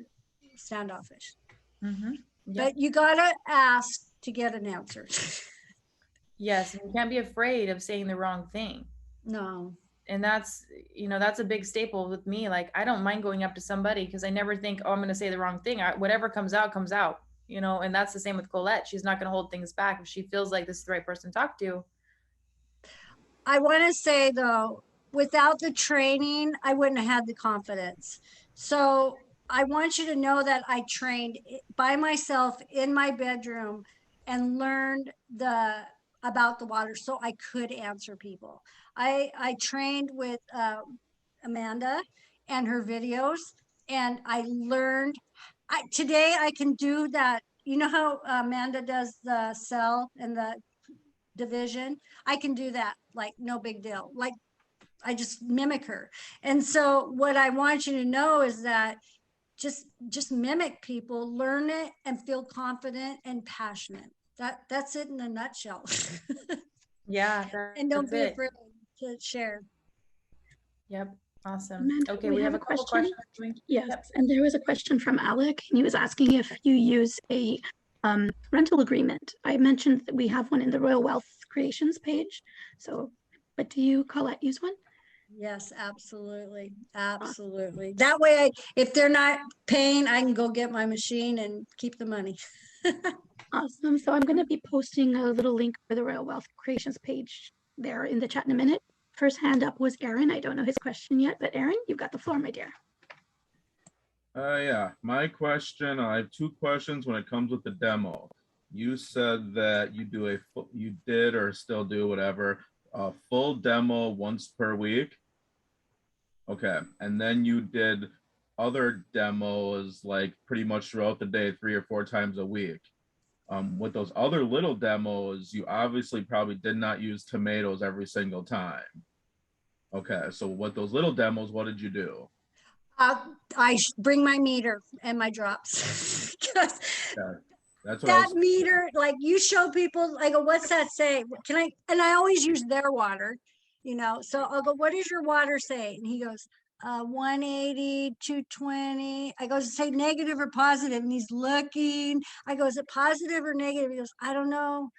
standoffish. Mm-hmm. Yep. But you gotta ask to get an answer. Yes, and you can't be afraid of saying the wrong thing. No. And that's a big staple with me. Like, I don't mind going up to somebody because I never think, oh, I'm going to say the wrong thing. Whatever comes out comes out, and that's the same with Collette. She's not going to hold things back. If she feels like this is the right person to talk to. I want to say though, without the training, I wouldn't have had the confidence. So I want you to know that I trained by myself in my bedroom and learned about the water so I could answer people. I trained with Amanda and her videos, and I learned. Today I can do that. You know how Amanda does the cell and the division? I can do that, like no big deal. Like I just mimic her. And so what I want you to know is that just mimic people, learn it, and feel confident and passionate. That's it in a nutshell. Yeah, And don't that's be it. afraid to share. Yep. Awesome. Amanda, Okay, we we have have a a couple question. questions. Yes, Yep. and there was a question from Alec, and he was asking if you use a rental agreement. I mentioned that we have one in the Royal Wealth Creations page, so but do you, Collette, use one? Yes, absolutely. Absolutely. That way, if they're not paying, I can go get my machine and keep the money. Awesome. So I'm going to be posting a little link for the Royal Wealth Creations page there in the chat in a minute. First hand up was Aaron. I don't know his question yet, but Aaron, you've got the floor, my dear. Yeah, my question, I have two questions when it comes with the demo. You said that you did or still do whatever, a full demo once per week. Okay, and then you did other demos like pretty much throughout the day, 3 or 4 times a week. With those other little demos, you obviously probably did not use tomatoes every single time. Okay, so with those little demos, what did you do? Bring my meter and my drops. Because Yeah, that's what I that was. meter, like you show people, I go, what's that say? Can I, and I always use their water, so I'll go, what does your water say? And he goes, 180, 220. I go, does it say negative or positive? And he's looking. I go, is it positive or negative? He goes, I don't know.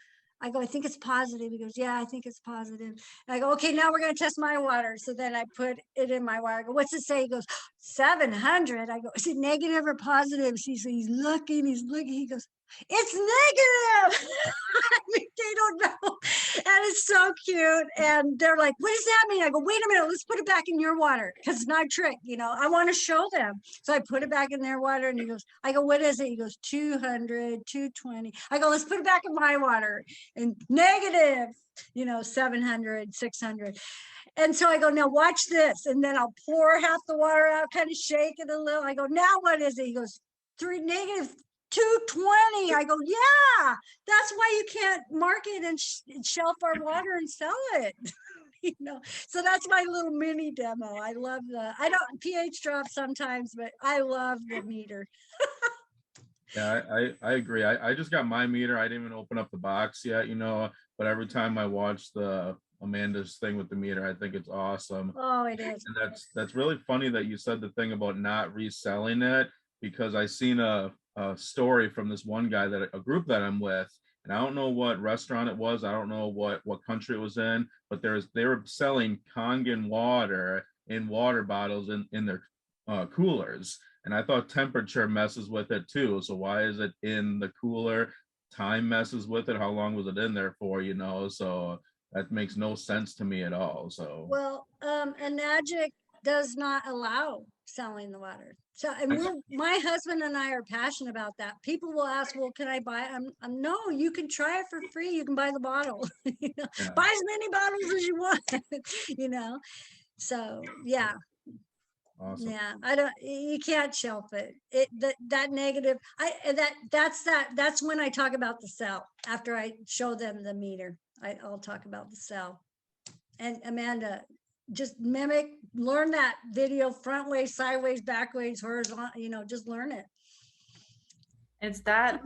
I go, I think it's positive. He goes, yeah, I think it's positive. And I go, okay, now we're going to test my water. So then I put it in my water. I go, what's it say? He goes, 700. I go, is it negative or positive? He's looking, He goes, it's negative. I mean, they don't know. And it's so cute. And they're like, what does that mean? I go, wait a minute, let's put it back in your water. Because it's not a trick, I want to show them. So I put it back in their water and he goes, I go, what is it? He goes, 200, 220. I go, let's put it back in my water. And negative, 700, 600. And so I go, now watch this. And then I'll pour half the water out, kind of shake it a little. I go, now what is it? He goes, negative 220. I go, yeah, that's why you can't market and shelf our water and sell it. So that's my little mini demo. I love I don't pH drop sometimes, but I love the meter. Yeah, I agree. I just got my meter. I didn't even open up the box yet, but every time I watch the Amanda's thing with the meter, I think it's awesome. Oh, it is. And that's really funny that you said the thing about not reselling it, because I seen a story from this one guy, that a group that I'm with, and I don't know what restaurant it was. I don't know what country it was in, but they were selling Kangen water in water bottles in their coolers. And I thought temperature messes with it too. So why is it in the cooler? Time messes with it. How long was it in there for? So that makes no sense to me at all. So well, Enagic does not allow selling the water. So, and my husband and I are passionate about that. People will ask, well, can I buy it? No, you can try it for free. You can buy the bottle, Yeah. Buy as many bottles as you want, So yeah. Awesome. Yeah, you can't shelf it. That negative, that's when I talk about the cell. After I show them the meter, I'll talk about the cell. And Amanda, just learn that video front way, sideways, backways, horizontal, just learn it. It's that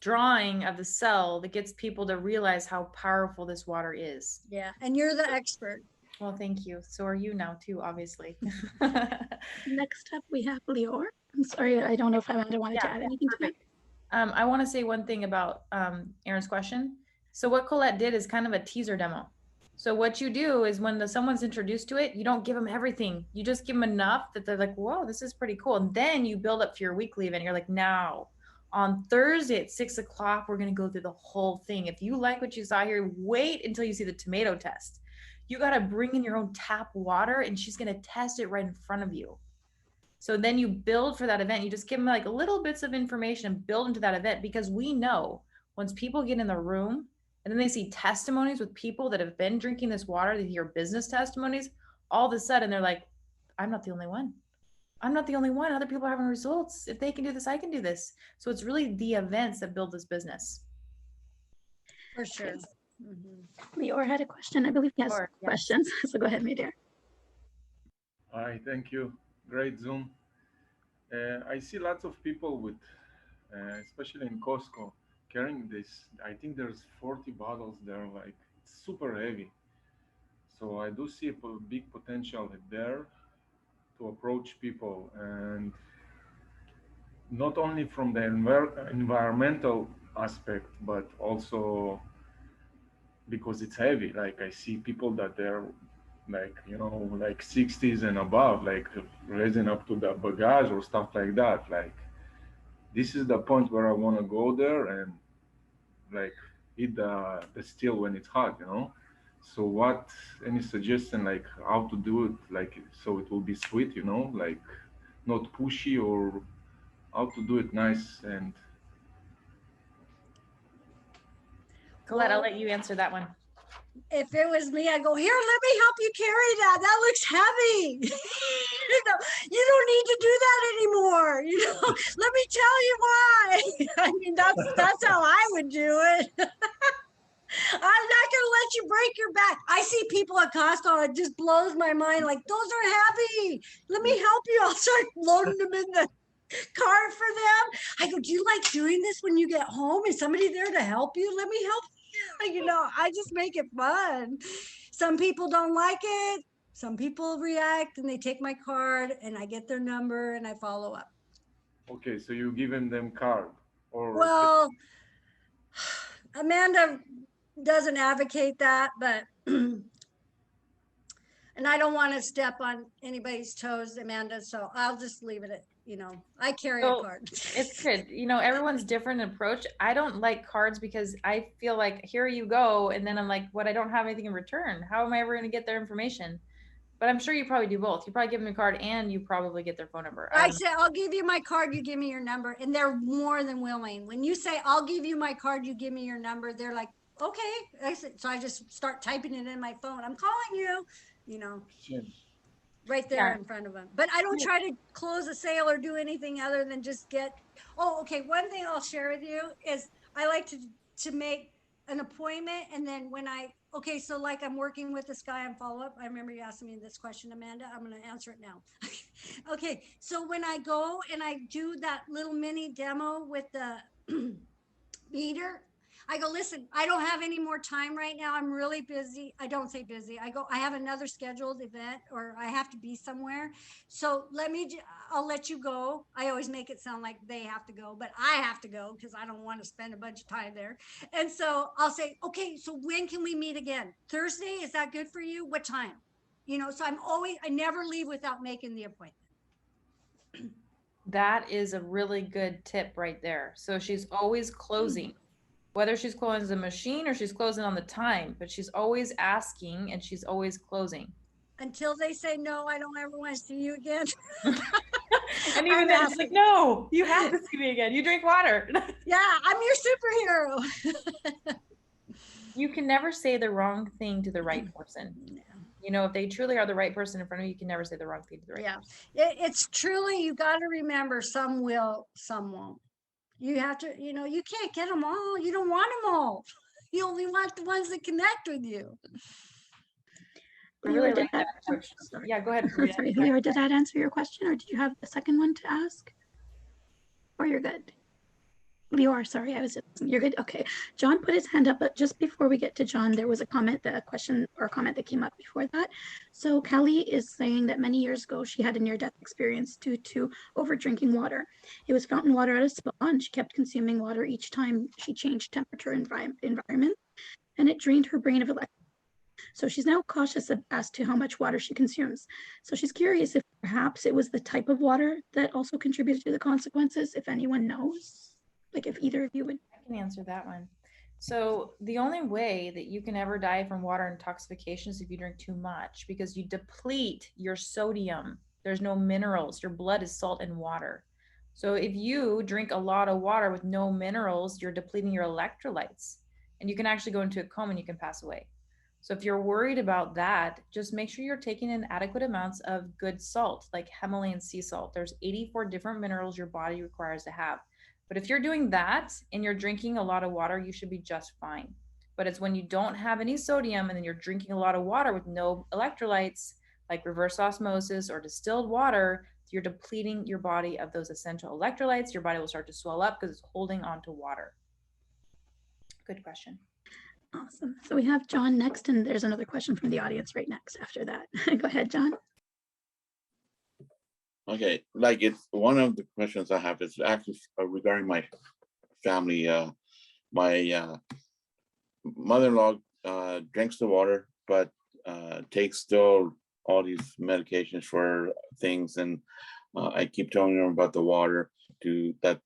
drawing of the cell that gets people to realize how powerful this water is. Yeah, and you're the expert. Well, thank you. So are you now too, obviously. Next up, we have Lior. I'm sorry, I don't know if Amanda wanted to add anything to that. I want to say one thing about Aaron's question. So what Collette did is kind of a teaser demo. So what you do is when someone's introduced to it, you don't give them everything. You just give them enough that they're like, whoa, this is pretty cool. And then you build up to your weekly event. You're like, now on Thursday at 6 o'clock, we're going to go through the whole thing. If you like what you saw here, wait until you see the tomato test. You got to bring in your own tap water and she's going to test it right in front of you. So then you build for that event. You just give them like little bits of information and build into that event, because we know once people get in the room and then they see testimonies with people that have been drinking this water, they hear business testimonies, all of a sudden they're like, I'm not the only one. I'm not the only one. Other people are having results. If they can do this, I can do this. So it's really the events that build this business. For sure. Lior had a question. I believe he has questions. So go ahead, my dear. Hi, thank you. Great Zoom. I see lots of people with, especially in Costco, carrying this. I think there's 40 bottles there, like it's super heavy. So I do see a big potential there to approach people, and not only from the environmental aspect, but also because it's heavy. Like I see people that they're like, you know, like 60s and above, like raising up to the bagage or stuff like that. Like this is the point where I want to go there and like eat the steel when it's hot, you know. So what, any suggestion like how to do it, like so it will be sweet, you know, like not pushy, or how to do it nice and Colette, I'll Well, let you answer that one. if it was me, I'd go, here, let me help you carry that. That looks heavy. You know, you don't need to do that anymore. You know, let me tell you why. I mean, that's how I would do it. I'm not gonna let you break your back. I see people at Costco, it just blows my mind. Like, those are heavy. Let me help you. I'll start loading them in the cart for them. I go, do you like doing this when you get home? Is somebody there to help you? Let me help you. You know, I just make it fun. Some people don't like it. Some people react and they take my card and I get their number and I follow up. okay, so you giving them card or Well, Amanda doesn't advocate that, but and I don't want to step on anybody's toes, Amanda. So I'll just leave it at, you know, I carry a So card. it's good. You know, everyone's different approach. I don't like cards because I feel like here you go, and then I'm like, what? I don't have anything in return. How am I ever going to get their information? But I'm sure you probably do both. You probably give them a card and you probably get their phone number. I I don't know. say, I'll give you my card, you give me your number. And they're more than willing. When you say, I'll give you my card, you give me your number, they're like, okay. So I just start typing it in my phone. I'm calling you, you know, exchange? right there Yeah. in front of them. But I don't try to close a sale or do anything other than just get, oh, okay. One thing I'll share with you is I like to make an appointment. And then when okay, so like I'm working with this guy on follow up. I remember you asking me this question, Amanda. I'm going to answer it now. Okay. So when I go and I do that little mini demo with the meter, I go, listen, I don't have any more time right now. I'm really busy. I don't say busy. I go, I have another scheduled event or I have to be somewhere. So I'll let you go. I always make it sound like they have to go, but I have to go because I don't want to spend a bunch of time there. And so I'll say, okay, so when can we meet again? Thursday? Is that good for you? What time? You know, so I never leave without making the appointment. That is a really good tip right there. So she's always closing, whether she's closing the machine or she's closing on the time, but she's always asking and she's always closing. Until they say, no, I don't ever want to see you again. And even then, she's like, no, you have to see me again. You drink water. Yeah, I'm your superhero. You can never say the wrong thing to the right person. Yeah. You know, if they truly are the right person in front of you, you can never say the wrong thing to the right person. It's truly, you got to remember, some will, some won't. You have to, you know, you can't get them all. You don't want them all. You only want the ones that connect with you. I really like that. that approach. Sorry. Yeah, go ahead. Sorry, Leora, did that answer your question, or did you have a second one to ask? Or you're good? Leora, sorry, you're good. Okay. John put his hand up, but just before we get to John, there was a comment that came up before that. So Callie is saying that many years ago, she had a near-death experience due to over drinking water. It was fountain water at a spa, and she kept consuming water each time she changed temperature environment, and it drained her brain of electricity. So she's now cautious as to how much water she consumes. So she's curious if perhaps it was the type of water that also contributed to the consequences, if anyone knows. Like if either of you would. I can answer that one. So the only way that you can ever die from water intoxication is if you drink too much, because you deplete your sodium. There's no minerals. Your blood is salt and water. So if you drink a lot of water with no minerals, you're depleting your electrolytes, and you can actually go into a coma and you can pass away. So if you're worried about that, just make sure you're taking in adequate amounts of good salt, like Himalayan sea salt. There's 84 different minerals your body requires to have. But if you're doing that and you're drinking a lot of water, you should be just fine. But it's when you don't have any sodium and then you're drinking a lot of water with no electrolytes, like reverse osmosis or distilled water, you're depleting your body of those essential electrolytes. Your body will start to swell up because it's holding on to water. Good question. Awesome. So we have John next, and there's another question from the audience right next after that. Go ahead, John. Okay, like it's one of the questions I have is actually regarding my family. My mother-in-law drinks the water, but takes still all these medications for things, and I keep telling her about the water that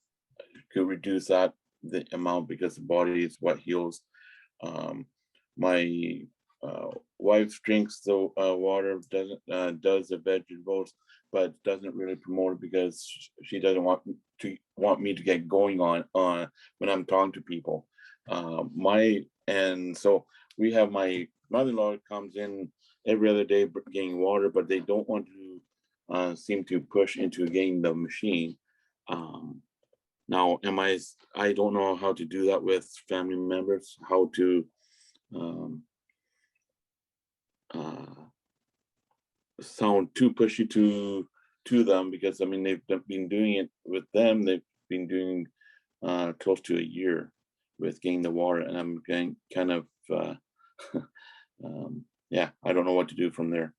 could reduce the amount, because the body is what heals. My wife drinks the water, does the vegetables, but doesn't really promote it because she doesn't want me to get going on when I'm talking to people. And so we have my mother-in-law comes in every other day getting water, but they don't want to seem to push into getting the machine. Now, I don't know how to do that with family members, how to sound too pushy to them, because I mean, they've been doing it with them. They've been doing close to a year with getting the water, and I'm getting kind of yeah, I don't know what to do from there.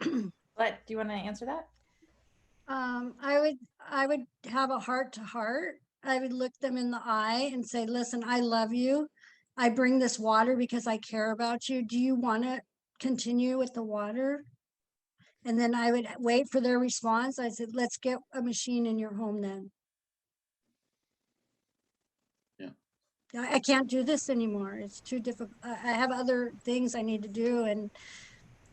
Collette, do you want to answer that? I would have a heart to heart. I would look them in the eye and say, listen, I love you. I bring this water because I care about you. Do you want to continue with the water? And then I would wait for their response. I said, let's get a machine in your home then. Yeah. I can't do this anymore. It's too difficult. I have other things I need to do. And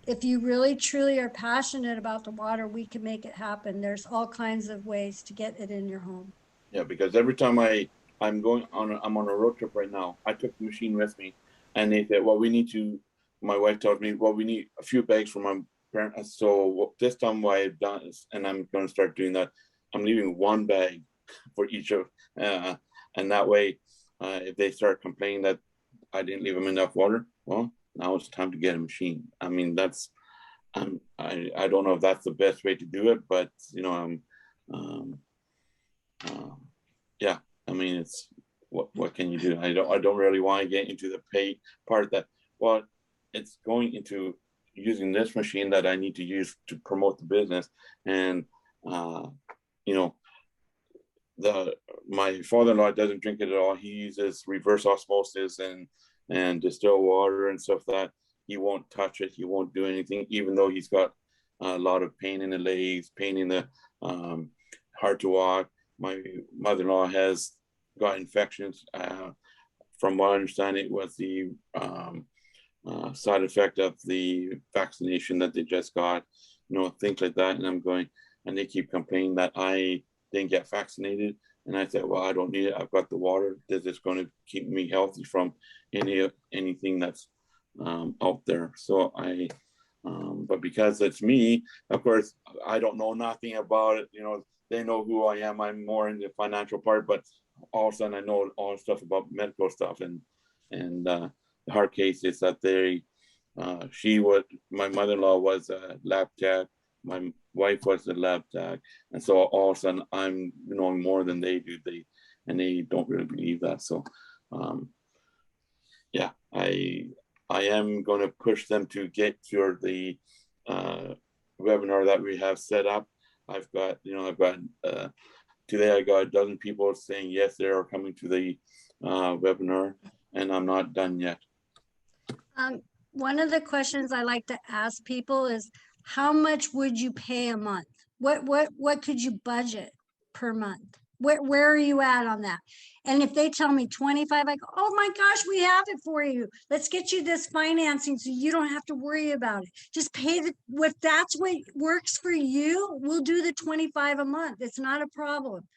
if you really truly are passionate about the water, we can make it happen. There's all kinds of ways to get it in your home. Yeah, because every time I'm on a road trip right now, I took the machine with me, and they said, well, my wife tells me, well, we need a few bags for my parents. So this time what I've done is, and I'm going to start doing that, I'm leaving one bag for each of, and that way, if they start complaining that I didn't leave them enough water, well, now it's time to get a machine. I mean, I don't know if that's the best way to do it, but yeah, I mean, it's what can you do? I don't really want to get into the pay part that, well, it's going into using this machine that I need to use to promote the business. And my father-in-law doesn't drink it at all. He uses reverse osmosis and distilled water and stuff that he won't touch it. He won't do anything, even though he's got a lot of pain in the legs, pain in the hard to walk. My mother-in-law has got infections. From what I understand, it was the side effect of the vaccination that they just got, things like that. And they keep complaining that I didn't get vaccinated. And I said, well, I don't need it. I've got the water. This is going to keep me healthy from anything that's out there. So but because it's me, of course, I don't know nothing about it. They know who I am. I'm more in the financial part, but all of a sudden I know all the stuff about medical stuff. And the hard case is that my mother-in-law was a lab tech. My wife was a lab tech. And so all of a sudden I'm knowing more than they do. They don't really believe that. So yeah, I am going to push them to get through the webinar that we have set up. I've got today I got a dozen people saying yes, they are coming to the webinar, and I'm not done yet. One of the questions I like to ask people is, how much would you pay a month? What could you budget per month? Where are you at on that? And if they tell me 25, I go, oh my gosh, we have it for you. Let's get you this financing so you don't have to worry about it. Just pay if that's what works for you, we'll do the 25 a month. It's not a problem.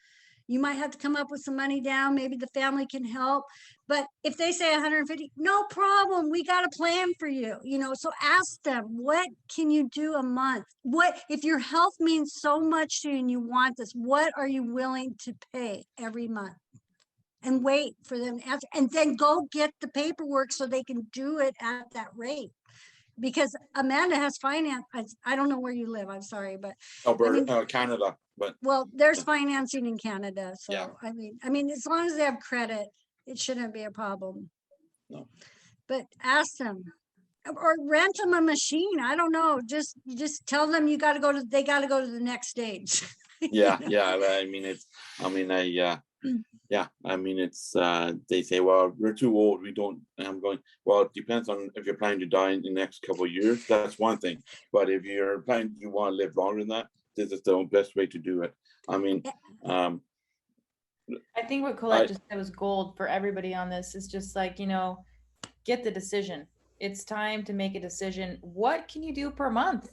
You might have to come up with some money down. Maybe the family can help. But if they say 150, no problem. We got a plan for you. So ask them, what can you do a month? If your health means so much to you and you want this, what are you willing to pay every month? And wait for them to answer. And then go get the paperwork so they can do it at that rate. Because Amanda has finance. I don't know where you live. I'm sorry, but Alberta, Canada. But well, there's financing in Canada. So yeah. I mean, as long as they have credit, it shouldn't be a problem. No. But ask them or rent them a machine. I don't know. Just tell them they got to go to the next stage. Yeah. You know? Yeah. I mean, Yeah, I mean, it's they say, well, we're too old, we don't. And I'm going, well, it depends on if you're planning to die in the next couple of years. That's one thing. But if you're planning, you want to live longer than that, this is the best way to do it. I mean, I think what Colette just said was gold for everybody on this. Is just like, get the decision. It's time to make a decision. What can you do per month?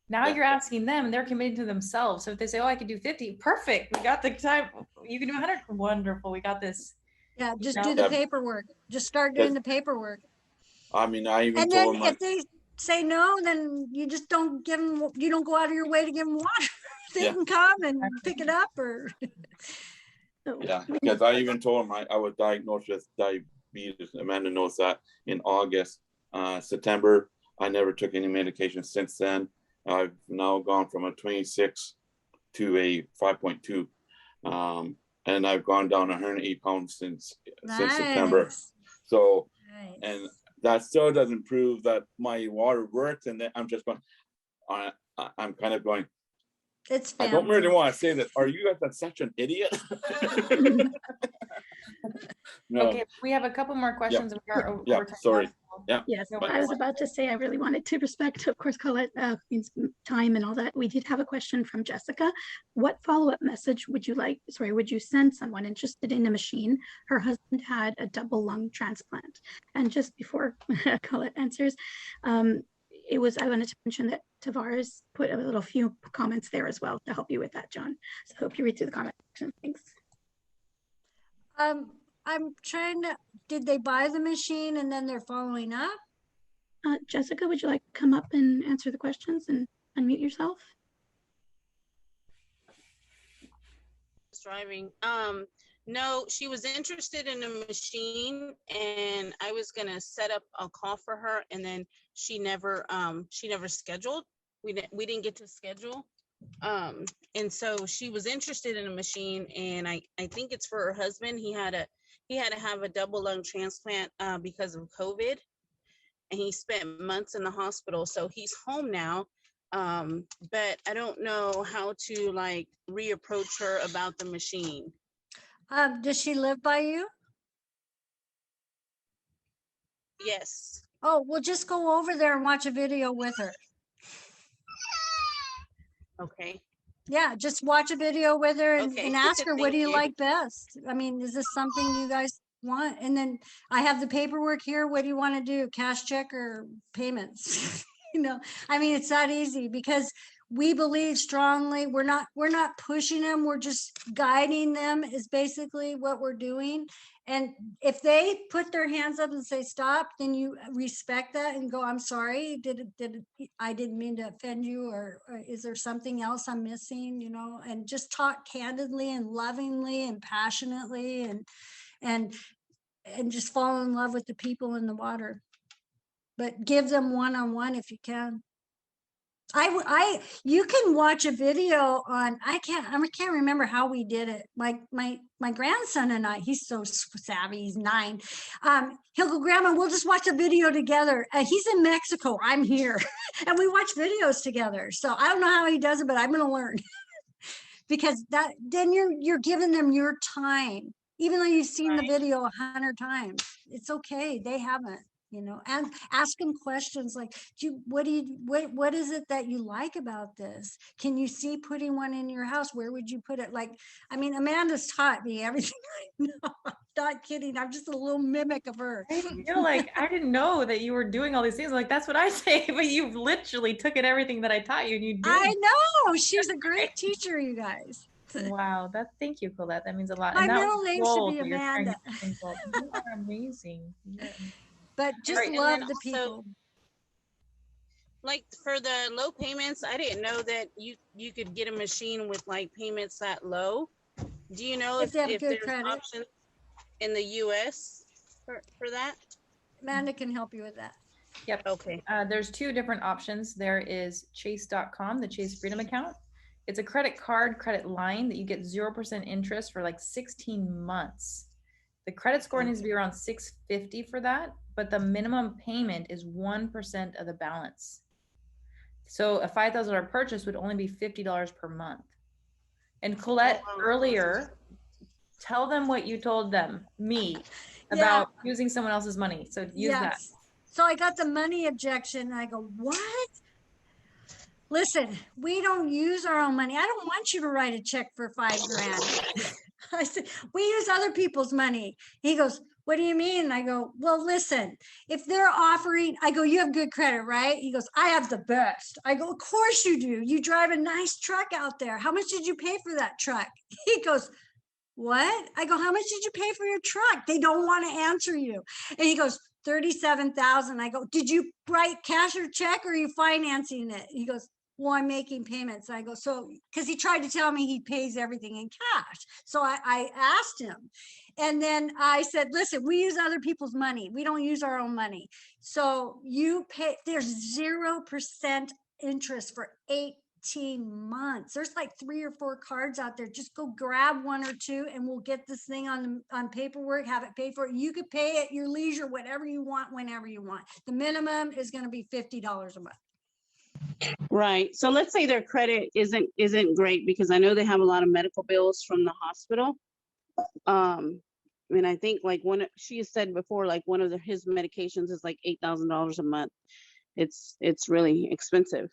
Now Yeah. you're asking them, and they're committing to themselves. So if they say, "Oh, I can do 50," perfect. We got the time. You can do 100. Wonderful. We got this. Yeah, just do know? the Yeah. paperwork. Just start doing the paperwork. I mean, I even And then told my, if they say no, then you just don't give them, you don't go out of your way to give them water. They Yeah. can come and pick it up or. yeah, because I even told him I was diagnosed with diabetes. Amanda knows that in August, September. I never took any medication since then. I've now gone from a 26 to a 5.2. And I've gone down 108 pounds since September. Nice. So, Nice. and that still doesn't prove that my water works. And then I'm just going, I'm kind of going, It's I don't really family. want to say that. Are you guys such an idiot? No. Okay, we have a couple more questions. And we are over time Sorry. now, so- Yeah. Yes, No, I was about to say I really wanted to respect, of course, Collette means time and all that. We did have a question from Jessica. What follow-up message would you send someone interested in a machine? Her husband had a double lung transplant. And just before Collette answers, I wanted to mention that Tavares put a little few comments there as well to help you with that, John. So I hope you read through the comment section. Thanks. I'm trying to, did they buy the machine and then they're following up? Jessica, would you like to come up and answer the questions and unmute yourself? Driving. No, she was interested in a machine and I was gonna set up a call for her and then she never scheduled. We didn't get to schedule. And so she was interested in a machine and I think it's for her husband. He had to have a double lung transplant because of COVID. And he spent months in the hospital. So he's home now. But I don't know how to like reapproach her about the machine. Does she live by you? Yes. Oh, well, just go over there and watch a video with her. Okay. Yeah, just watch a video with her and, Okay. and ask her, what do Thank you you. like best? I mean, is this something you guys want? And then I have the paperwork here. What do you want to do? Cash, check, or payments? I mean, it's that easy because we believe strongly. We're not pushing them. We're just guiding them is basically what we're doing. And if they put their hands up and say stop, then you respect that and go, I'm sorry, I didn't mean to offend you, or is there something else I'm missing, and just talk candidly and lovingly and passionately and just fall in love with the people in the water. But give them one-on-one if you can. You can watch a video on, I can't remember how we did it. My grandson and I, he's so savvy, he's 9. He'll go, Grandma, we'll just watch a video together. He's in Mexico, I'm here. And we watch videos together. So I don't know how he does it, but I'm going to learn. Because then you're giving them your time. Even though you've seen the video 100 times, it's okay. They haven't. And ask them questions like, what is it that you like about this? Can you see putting one in your house? Where would you put it? Amanda's taught me everything I know. I'm not kidding. I'm just a little mimic of her. I feel like I didn't know that you were doing all these things. Like, that's what I say, but you've literally took it everything that I taught you and you did. I know. She's a great teacher, you guys. Wow, thank you, Colette. That means a lot. My And that middle was name should gold be that you're sharing Amanda. your things all. You are amazing. But just Right, and love then the also, people. like for the low payments, I didn't know that you could get a machine with like payments that low. Do you know If they have if good there's credit. options in the US for that? Amanda can help you with that. Yep. Okay. There's 2 different options. There is chase.com, the Chase Freedom account. It's a credit line that you get 0% interest for like 16 months. The credit score needs to be around 650 for that, but the minimum payment is 1% of the balance. So a $5,000 purchase would only be $50 per month. And Colette earlier tell them what you told me Yeah. about using someone else's money. So use that. Yes. So I got the money objection. And I go, what? Listen, we don't use our own money. I don't want you to write a check for $5,000. I said, we use other people's money. He goes, what do you mean? I go, well, listen, if they're offering, I go, you have good credit, right? He goes, I have the best. I go, of course you do. You drive a nice truck out there. How much did you pay for that truck? He goes, what? I go, how much did you pay for your truck? They don't want to answer you. And he goes, 37,000. I go, did you write cash or check or are you financing it? He goes, well, I'm making payments. I go, so, because he tried to tell me he pays everything in cash. So I asked him. And then I said, listen, we use other people's money. We don't use our own money. So you pay, there's 0% interest for 18 months. There's like 3 or 4 cards out there. Just go grab 1 or 2 and we'll get this thing on paperwork, have it paid for. You could pay at your leisure, whatever you want, whenever you want. The minimum is going to be $50 a month. Right. So let's say their credit isn't great, because I know they have a lot of medical bills from the hospital. And I think like she said before, like one of his medications is like $8,000 a month. It's really expensive.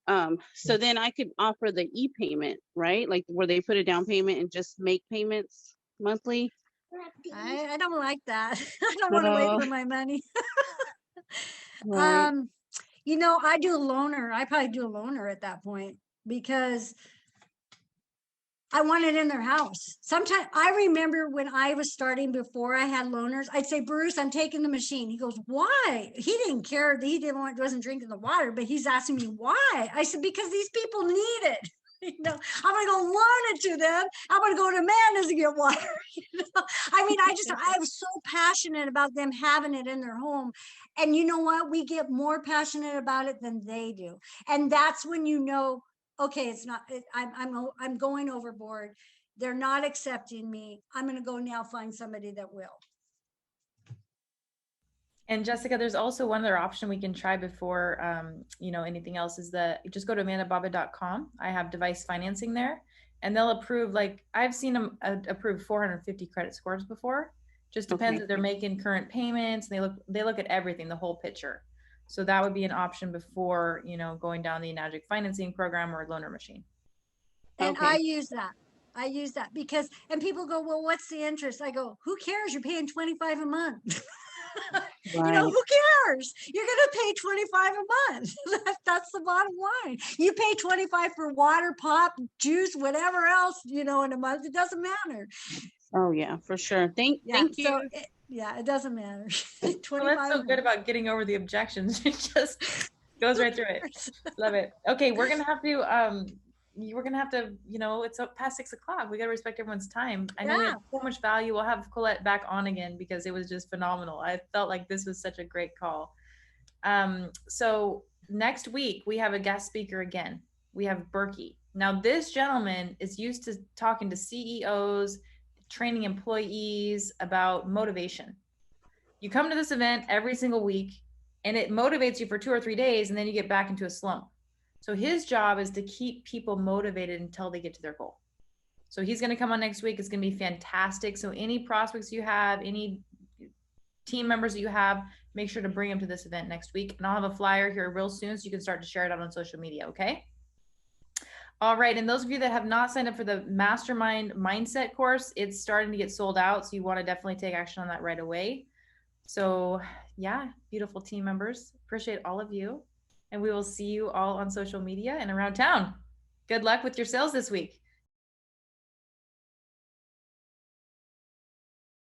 So then I could offer the e-payment, right? Like where they put a down payment and just make payments monthly. I don't like that. I don't want to wait for my money. Right. You know, I do a loaner. I probably do a loaner at that point because I want it in their house. Sometimes I remember when I was starting before I had loaners, I'd say, Bruce, I'm taking the machine. He goes, why? He didn't care. He wasn't drinking the water, but he's asking me why. I said, because these people need it. You know, I'm going to go loan it to them. I'm going to go to Amanda's to get water. You know? I mean, I was so passionate about them having it in their home. And you know what? We get more passionate about it than they do. And that's when you know, okay, it's not, I'm going overboard. They're not accepting me. I'm going to go now find somebody that will. And Jessica, there's also one other option we can try before, anything else is that just go to amandababa.com. I have device financing there and they'll approve, like I've seen them approve 450 credit scores before. Just depends if they're making current payments. And they look at everything, the whole picture. So that would be an option before, going down the Enagic financing program or loaner machine. And I use that because, and people go, well, what's the interest? I go, who cares? You're paying $25 a month. Right. You know, who cares? You're going to pay $25 a month. That's the bottom line. You pay $25 for water, pop, juice, whatever else, in a month. It doesn't matter. Oh yeah, for sure. Thank you. So it doesn't matter. Well, that's so good about getting over the objections. It just goes right through it. Love it. Okay, we're gonna have to it's past 6 o'clock. We gotta respect everyone's time. I know we had so much value. We'll have Collette back on again because it was just phenomenal. I felt like this was such a great call. So next week we have a guest speaker again. We have Berkey. Now this gentleman is used to talking to CEOs, training employees about motivation. You come to this event every single week and it motivates you for 2 or 3 days and then you get back into a slump. So his job is to keep people motivated until they get to their goal. So he's going to come on next week. It's going to be fantastic. So any prospects you have, any team members that you have, make sure to bring them to this event next week. And I'll have a flyer here real soon so you can start to share it out on social media. Okay. All right. And those of you that have not signed up for the Mastermind Mindset course, it's starting to get sold out. So you want to definitely take action on that right away. So yeah, beautiful team members. Appreciate all of you. And we will see you all on social media and around town. Good luck with your sales this week.